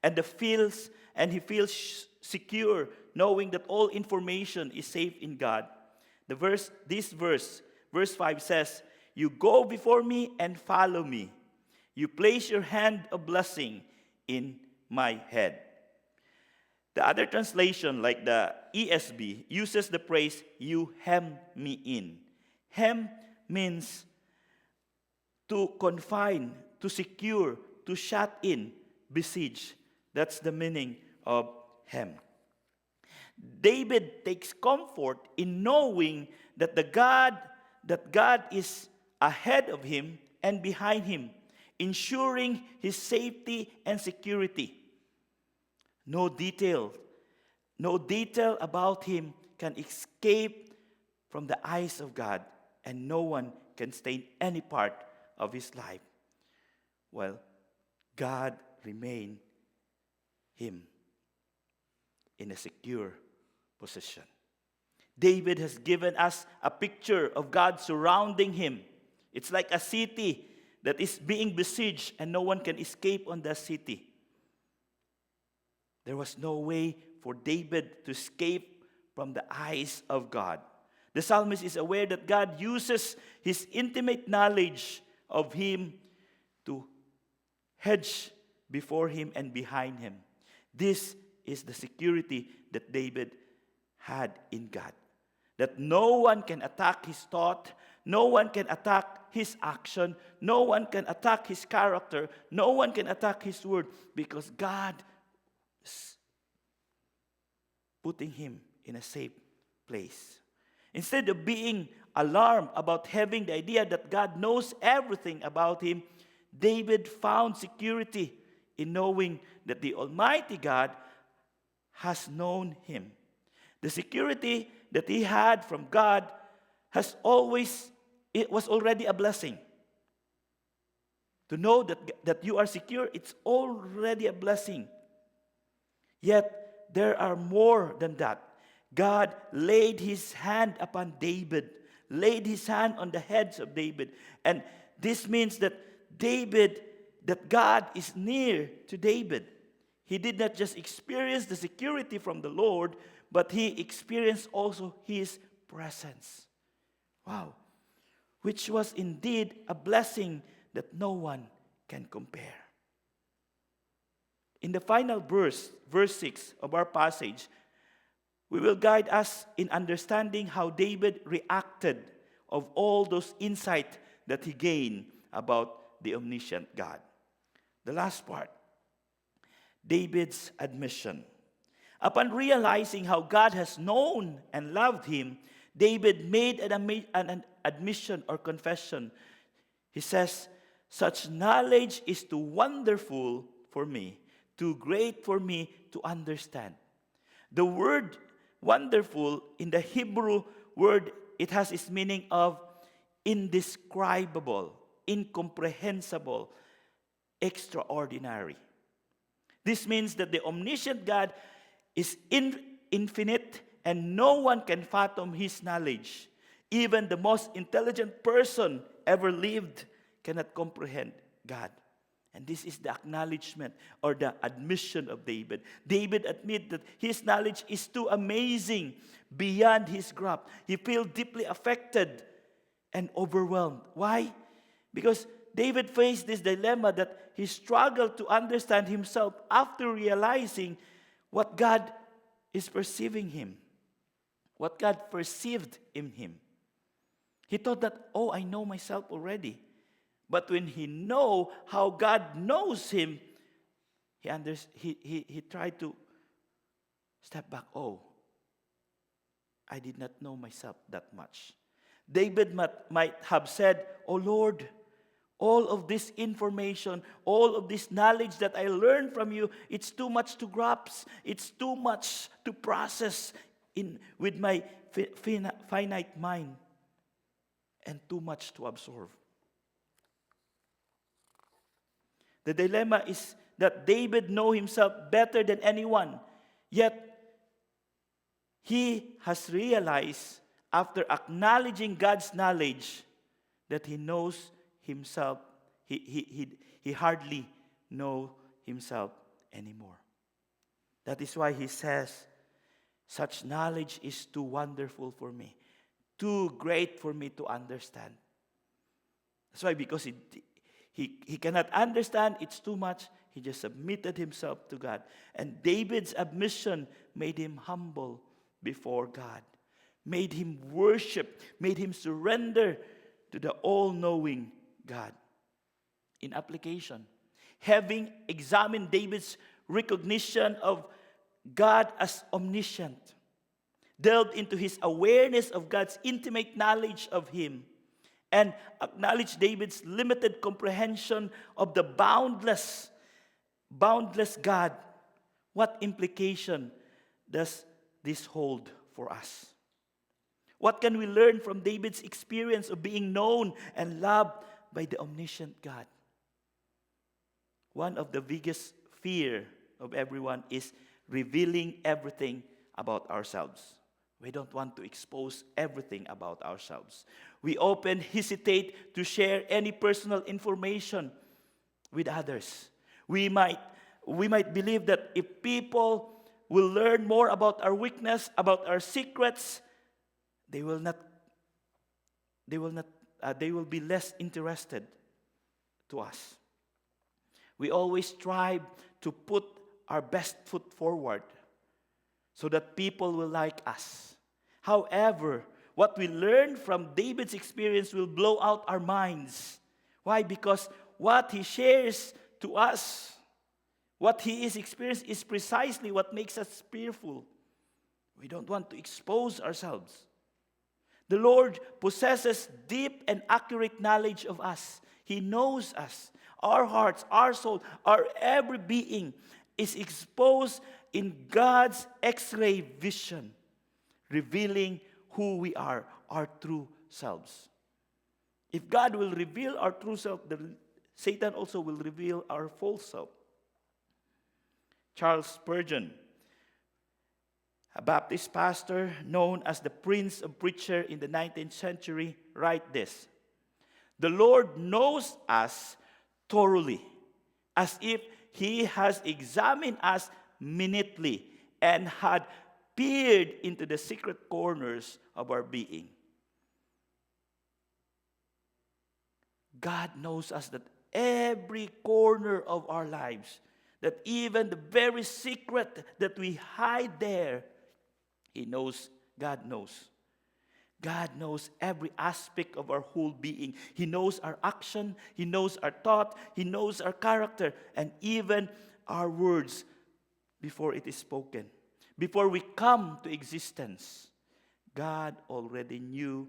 and he feels secure knowing that all information is safe in God. Verse 5 says, "You go before me and follow me. You place your hand of blessing in my head." The other translation, like the ESV, uses the phrase, "You hem me in." Hem means to confine, to secure, to shut in, besiege. That's the meaning of hem. David takes comfort in knowing that God is ahead of him and behind him, ensuring his safety and security. No detail about him can escape from the eyes of God, and no one can stain any part of his life. Well, God remains him in a secure position. David has given us a picture of God surrounding him. It's like a city that is being besieged and no one can escape on the city. There was no way for David to escape from the eyes of God. The psalmist is aware that God uses his intimate knowledge of him to hedge before him and behind him. This is the security that David had in God. That no one can attack his thought, no one can attack his action, no one can attack his character, no one can attack his word, because God is putting him in a safe place. Instead of being alarmed about having the idea that God knows everything about him, David found security in knowing that the Almighty God has known him. The security that he had from God it was already a blessing. To know that you are secure, it's already a blessing. Yet, there are more than that. God laid his hand upon David, laid his hand on the heads of David. And this means that God is near to David. He did not just experience the security from the Lord, but he experienced also his presence. Wow. Which was indeed a blessing that no one can compare. In the final verse 6 of our passage, we will guide us in understanding how David reacted of all those insight that he gained about the omniscient God. The last part, David's admission. Upon realizing how God has known and loved him, David made an admission or confession. He says, "Such knowledge is too wonderful for me, too great for me to understand." The word wonderful in the Hebrew word, it has its meaning of indescribable, incomprehensible, extraordinary. This means that the omniscient God is infinite and no one can fathom his knowledge. Even the most intelligent person ever lived cannot comprehend God. And this is the acknowledgement or the admission of David. David admits that his knowledge is too amazing, beyond his grasp. He feels deeply affected and overwhelmed. Why? Because David faced this dilemma that he struggled to understand himself after realizing what God is perceiving him, what God perceived in him. He thought that, oh, I know myself already. But when he know how God knows him, he tried to step back. Oh, I did not know myself that much. David might have said, "Oh Lord, all of this information, all of this knowledge that I learned from you, it's too much to grasp. It's too much to process with my finite mind, and too much to absorb." The dilemma is that David knows himself better than anyone, yet he has realized after acknowledging God's knowledge that he knows himself, he hardly knows himself anymore. That is why he says, "Such knowledge is too wonderful for me, too great for me to understand." That's why, because he cannot understand, it's too much, he just submitted himself to God. And David's admission made him humble before God, made him worship, made him surrender to the all-knowing God. In application, having examined David's recognition of God as omniscient, delved into his awareness of God's intimate knowledge of him, and acknowledged David's limited comprehension of the boundless God, what implication does this hold for us? What can we learn from David's experience of being known and loved by the omniscient God? One of the biggest fear of everyone is revealing everything about ourselves. We don't want to expose everything about ourselves. We often hesitate to share any personal information with others. We might believe that if people will learn more about our weakness, about our secrets, they will be less interested to us. We always strive to put our best foot forward so that people will like us. However, what we learn from David's experience will blow out our minds. Why? Because what he shares to us, what he is experiencing, is precisely what makes us fearful. We don't want to expose ourselves. The Lord possesses deep and accurate knowledge of us. He knows us. Our hearts, our soul, our every being is exposed in God's X-ray vision, revealing who we are, our true selves. If God will reveal our true self, Satan also will reveal our false self. Charles Spurgeon, a Baptist pastor known as the Prince of Preachers in the 19th century, write this: "The Lord knows us thoroughly, as if He has examined us minutely and had peered into the secret corners of our being." God knows us, that every corner of our lives, that even the very secret that we hide there, He knows, God knows. God knows every aspect of our whole being. He knows our action, He knows our thought, He knows our character, and even our words before it is spoken. Before we come to existence, God already knew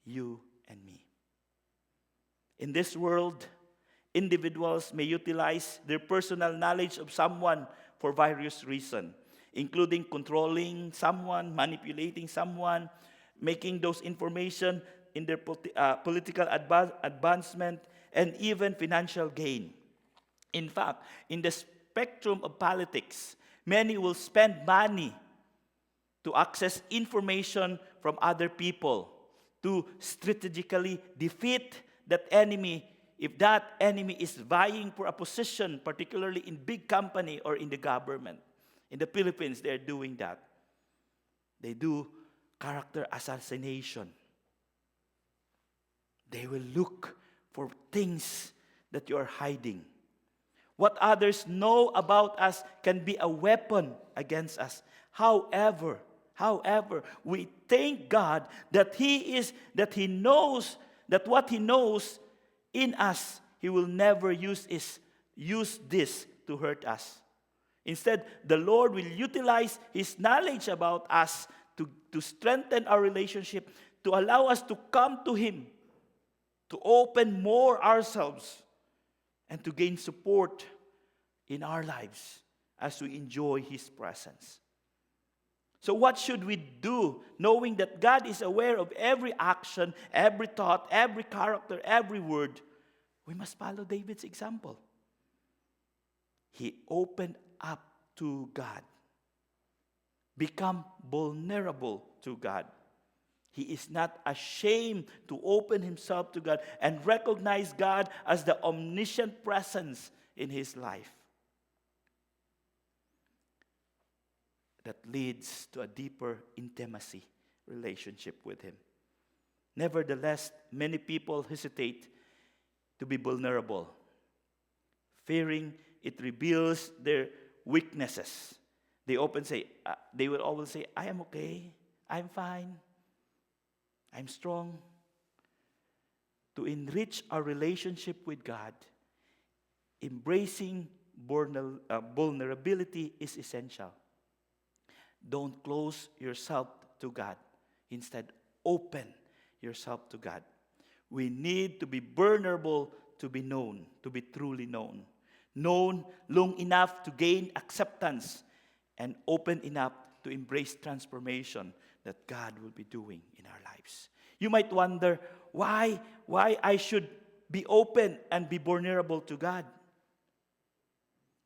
you and me. In this world, individuals may utilize their personal knowledge of someone for various reasons, including controlling someone, manipulating someone, making those information in their political advancement, and even financial gain. In fact, in the spectrum of politics, many will spend money to access information from other people, to strategically defeat that enemy if that enemy is vying for a position, particularly in big company or in the government. In the Philippines, they're doing that. They do character assassination. They will look for things that you are hiding. What others know about us can be a weapon against us. However, we thank God that He knows that what He knows in us, He will never use this to hurt us. Instead, the Lord will utilize His knowledge about us to strengthen our relationship, to allow us to come to Him, to open more ourselves, and to gain support in our lives as we enjoy His presence. So what should we do, knowing that God is aware of every action, every thought, every character, every word? We must follow David's example. He opened up to God. Become vulnerable to God. He is not ashamed to open himself to God and recognize God as the omniscient presence in his life. That leads to a deeper intimacy relationship with Him. Nevertheless, many people hesitate to be vulnerable, fearing it reveals their weaknesses. They will always say, I am okay, I'm fine, I'm strong. To enrich our relationship with God, embracing vulnerability is essential. Don't close yourself to God. Instead, open yourself to God. We need to be vulnerable to be known, to be truly known. Known long enough to gain acceptance, and open enough to embrace transformation that God will be doing in our lives. You might wonder why I should be open and be vulnerable to God.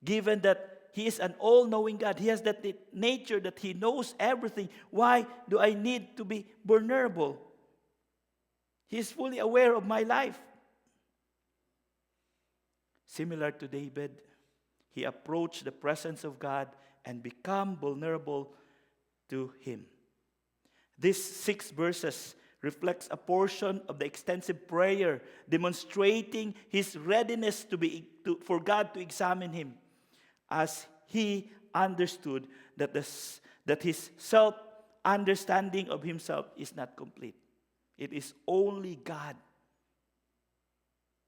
Given that He is an all-knowing God, He has that nature that He knows everything. Why do I need to be vulnerable? He is fully aware of my life. Similar to David, he approached the presence of God and became vulnerable to Him. These 6 verses reflects a portion of the extensive prayer demonstrating his readiness for God to examine him, as he understood that his self-understanding of himself is not complete. It is only God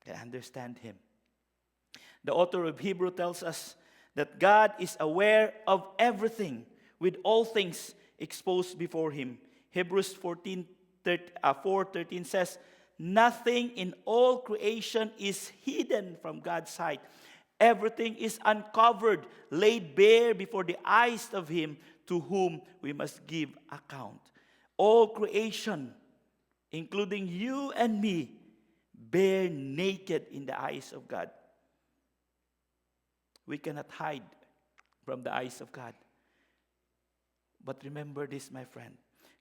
can understand him. The author of Hebrew tells us that God is aware of everything, with all things exposed before Him. Hebrews 4:13 says, nothing in all creation is hidden from God's sight. Everything is uncovered, laid bare before the eyes of Him to whom we must give account. All creation, including you and me, bare naked in the eyes of God. We cannot hide from the eyes of God. But remember this, my friend.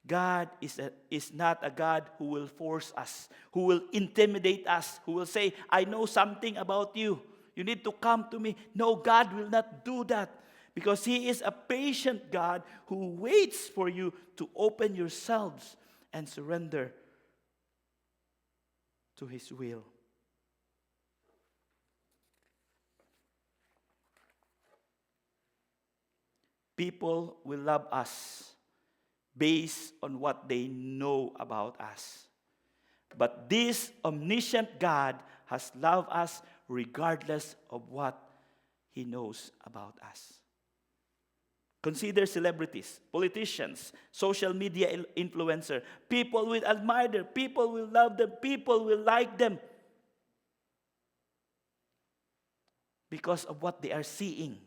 God is not a God who will force us, who will intimidate us, who will say, I know something about you. You need to come to me. No, God will not do that, because He is a patient God who waits for you to open yourselves and surrender to His will. People will love us based on what they know about us. But this omniscient God has loved us regardless of what He knows about us. Consider celebrities, politicians, social media influencer. People will admire them. People will love them. People will like them because of what they are seeing,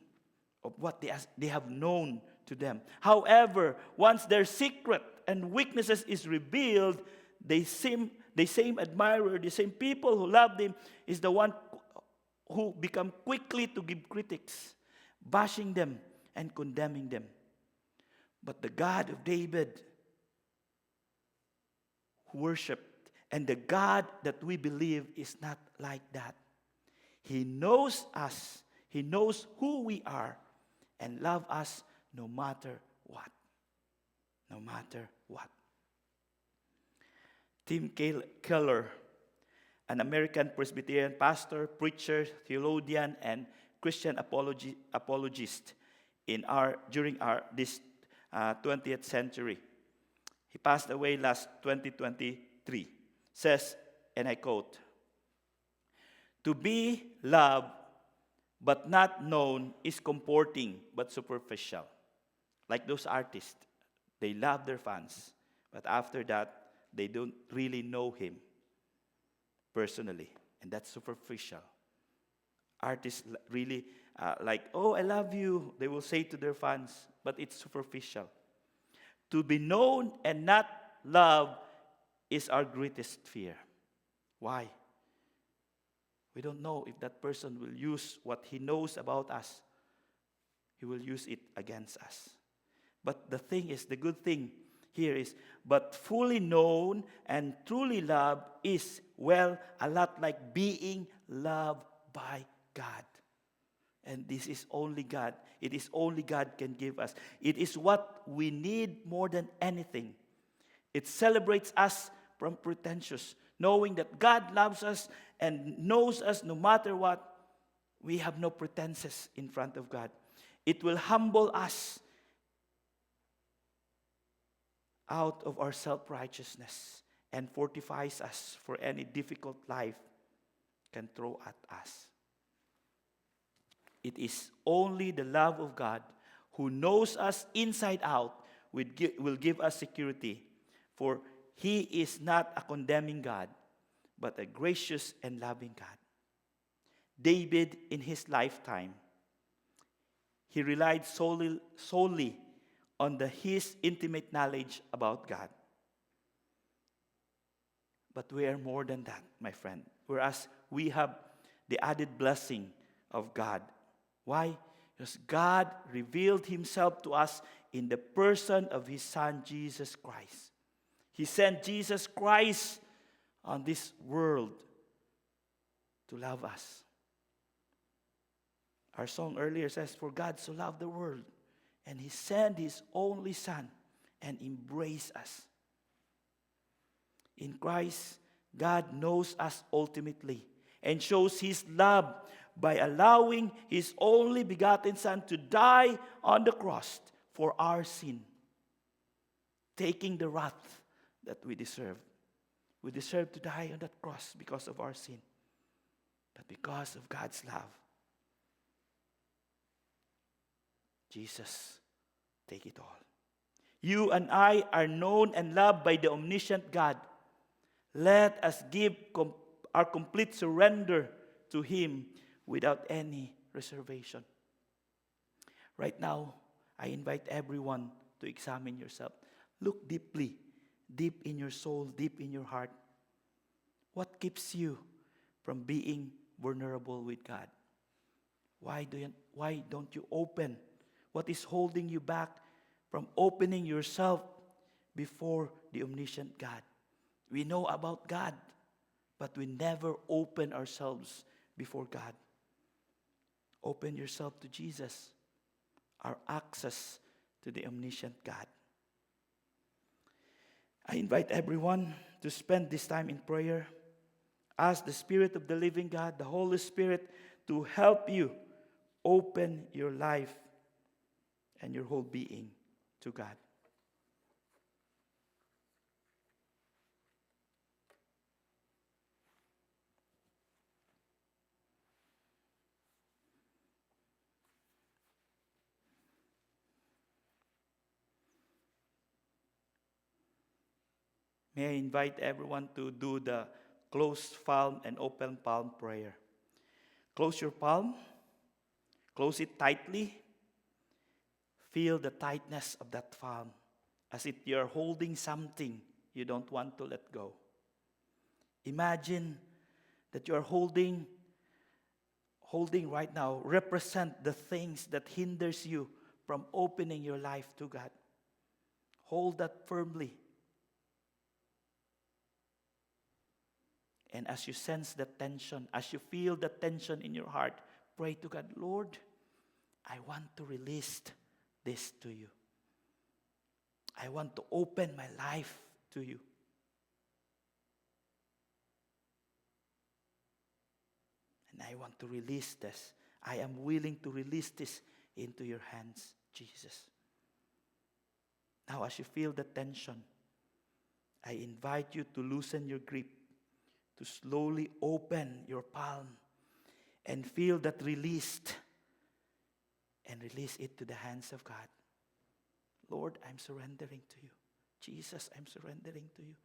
of what they have known to them. However, once their secret and weaknesses is revealed, the same admirer, the same people who love them is the one who become quickly to give critics, bashing them and condemning them. But the God of David worshipped, and the God that we believe is not like that. He knows us. He knows who we are and loves us no matter what. No matter what. Tim Keller, an American Presbyterian pastor, preacher, theologian, and Christian apologist during this 20th century. He passed away last 2023. Says, and I quote, "To be loved but not known is comforting but superficial." Like those artists, they love their fans, but after that, they don't really know him personally, and that's superficial. Artists really like, "Oh, I love you," they will say to their fans, but it's superficial. To be known and not loved is our greatest fear. Why? We don't know if that person will use what he knows about us. He will use it against us. But the good thing here is, but fully known and truly loved is, well, a lot like being loved by God. And this is only God. It is only God can give us. It is what we need more than anything. It celebrates us from pretentious, knowing that God loves us and knows us no matter what. We have no pretenses in front of God. It will humble us out of our self-righteousness and fortifies us for any difficult life can throw at us. It is only the love of God who knows us inside out will give us security, for He is not a condemning God, but a gracious and loving God. David, in his lifetime, he relied solely on his intimate knowledge about God. But we are more than that, my friend. Whereas we have the added blessing of God. Why? Because God revealed Himself to us in the person of His Son, Jesus Christ. He sent Jesus Christ on this world to love us. Our song earlier says, "For God so loved the world, and He sent His only Son and embraced us." In Christ, God knows us ultimately and shows His love by allowing His only begotten Son to die on the cross for our sin, taking the wrath that we deserve. We deserve to die on that cross because of our sin. But because of God's love, Jesus take it all. You and I are known and loved by the omniscient God. Let us give our complete surrender to Him without any reservation. Right now, I invite everyone to examine yourself. Look deep in your soul, deep in your heart. What keeps you from being vulnerable with God? Why don't you open? What is holding you back from opening yourself before the omniscient God? We know about God, but we never open ourselves before God. Open yourself to Jesus, our access to the omniscient God. I invite everyone to spend this time in prayer. Ask the Spirit of the living God, the Holy Spirit, to help you open your life and your whole being to God. may I invite everyone to do the closed palm and open palm prayer. Close your palm, close it tightly. Feel the tightness of that palm as if you're holding something you don't want to let go. Imagine that you're holding right now, represent the things that hinders you from opening your life to God. Hold that firmly. And as you sense the tension, as you feel the tension in your heart, pray to God, Lord, I want to release this to you. I want to open my life to you. And I want to release this. I am willing to release this into your hands, Jesus. Now, as you feel the tension, I invite you to loosen your grip, to slowly open your palm and feel that released and release it to the hands of God. Lord, I'm surrendering to you. Jesus, I'm surrendering to you.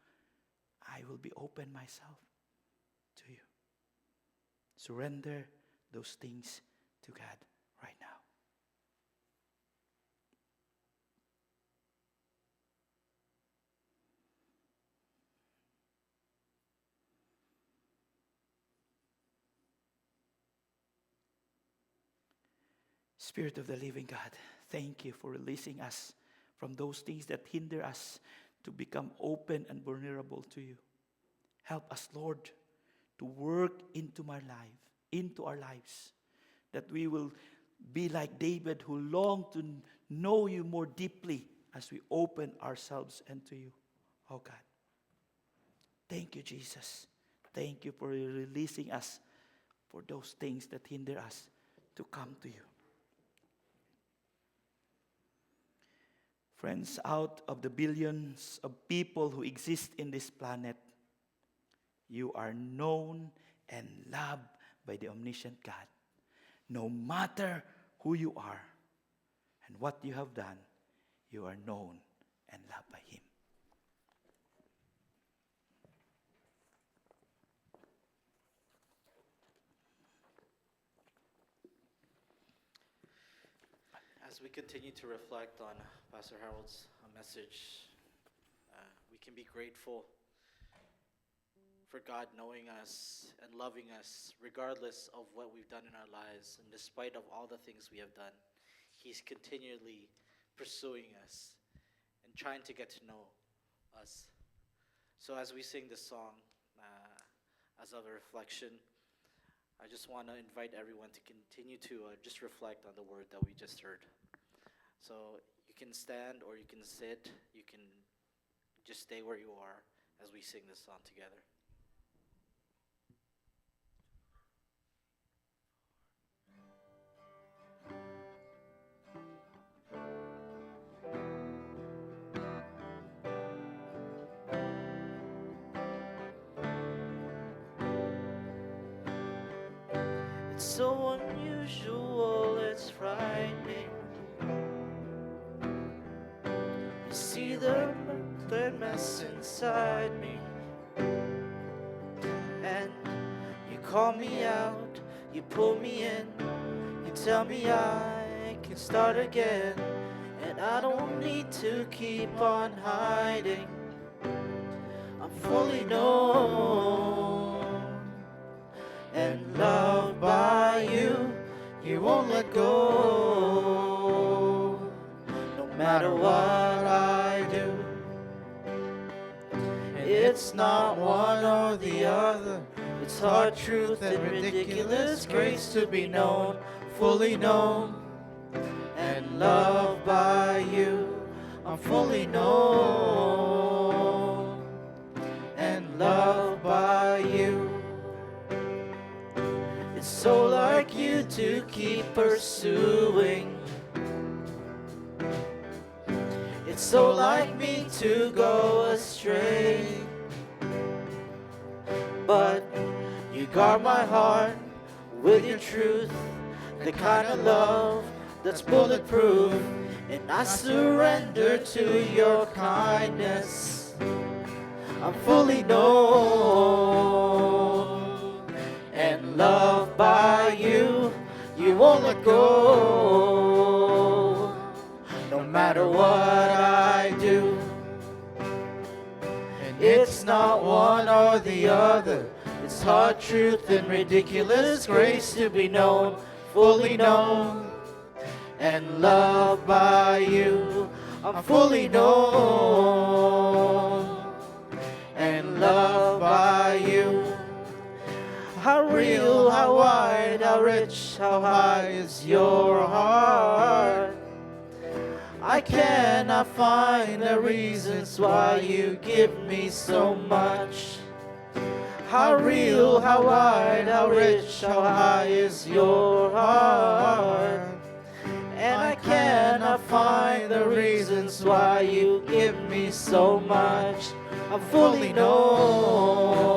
I will be open myself to you. Surrender those things to God right now. Spirit of the living God, thank you for releasing us from those things that hinder us to become open and vulnerable to you. Help us, Lord, to work into our lives, that we will be like David, who longed to know you more deeply as we open ourselves unto you, oh God. Thank you, Jesus. Thank you for releasing us for those things that hinder us to come to you. Friends, out of the billions of people who exist in this planet, you are known and loved by the omniscient God. No matter who you are and what you have done, you are known and loved by Him. As we continue to reflect on Pastor Harold's message, we can be grateful for God knowing us and loving us regardless of what we've done in our lives. And despite of all the things we have done, He's continually pursuing us and trying to get to know us. So as we sing this song, as a reflection, I just want to invite everyone to continue to just reflect on the word that we just heard. So you can stand or you can sit. You can just stay where you are as we sing this song together. It's so unusual, it's frightening. You see the mess inside me, and you call me out, you pull me in, you tell me I can start again, and I don't need to keep on hiding. I'm fully known and loved by you. You won't let go, no matter what I do. It's not one or the other, it's hard truth and ridiculous grace to be known, fully known and loved by you. I'm fully known and loved by you. It's so like you to keep pursuing. It's so like me to go astray. But you guard my heart with your truth, the kind of love that's bulletproof. And I surrender to your kindness. I'm fully known and loved by you. You won't let go, no matter what I do. And it's not one or the other. It's hard truth and ridiculous grace to be known, fully known and loved by you. I'm fully known and loved by you. How real, how wide, how rich, how high is your heart? I cannot find the reasons why you give me so much. How real, how wide, how rich, how high is your heart? And I cannot find the reasons why you give me so much. I'm fully known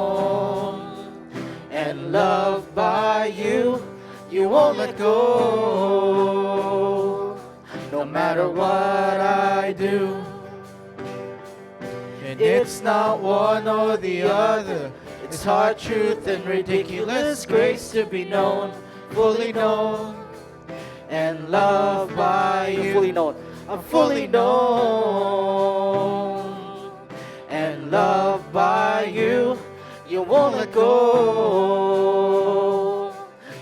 and loved by you. You won't let go, no matter what I do. And it's not one or the other. It's hard truth and ridiculous grace to be known, fully known and loved by you. Fully known. I'm fully known and loved by you. You won't let go,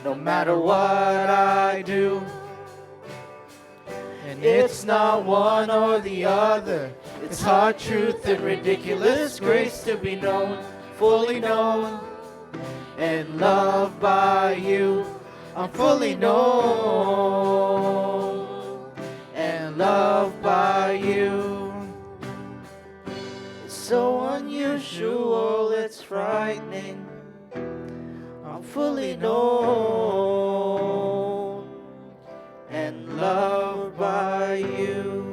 no matter what I do. And it's not one or the other. It's hard truth and ridiculous grace to be known, fully known and loved by you. I'm fully known and loved by you. It's so unusual, it's frightening. I'm fully known and loved by you.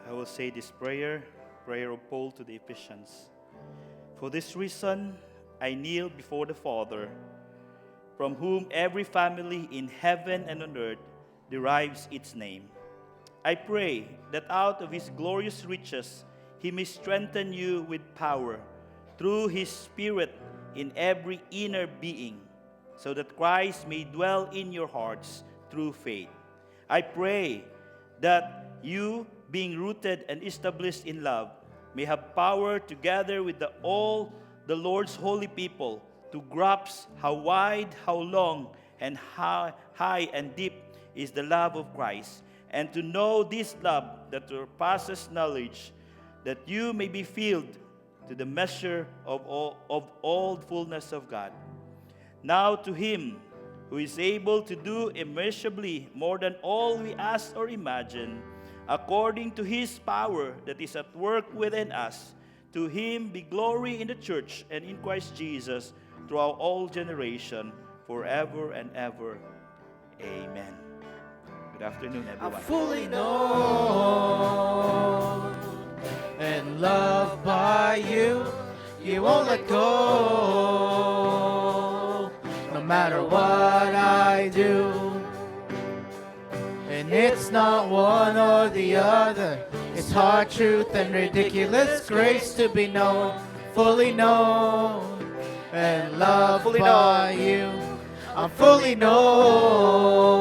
I will say this prayer of Paul to the Ephesians. For this reason, I kneel before the Father, from whom every family in heaven and on earth derives its name. I pray that out of his glorious riches he may strengthen you with power through his Spirit in every inner being, so that Christ may dwell in your hearts through faith. I pray that you, being rooted and established in love, may have power together with all the Lord's holy people to grasp how wide, how long, and how high and deep is the love of Christ, and to know this love that surpasses knowledge, that you may be filled to the measure of all fullness of God. Now to him who is able to do immeasurably more than all we ask or imagine, according to his power that is at work within us, to him be glory in the church and in Christ Jesus throughout all generation, forever and ever. Amen. Good afternoon, everyone. I'm fully known and loved by you. You won't let go, no matter what I do. And it's not one or the other. It's hard truth and ridiculous grace to be known, fully known and loved by you. I'm fully known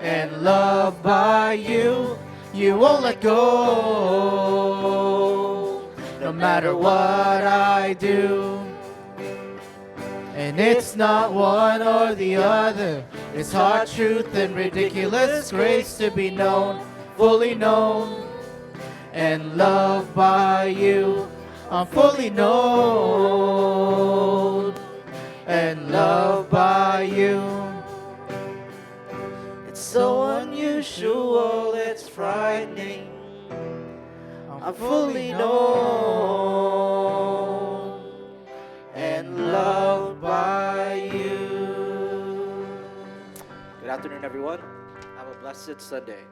and loved by you. You won't let go, no matter what I do. And it's not one or the other. It's hard truth and ridiculous grace to be known, fully known and loved by you. I'm fully known and loved by you. It's so unusual, it's frightening. I'm fully known and loved by you. Good afternoon, everyone. Have a blessed Sunday.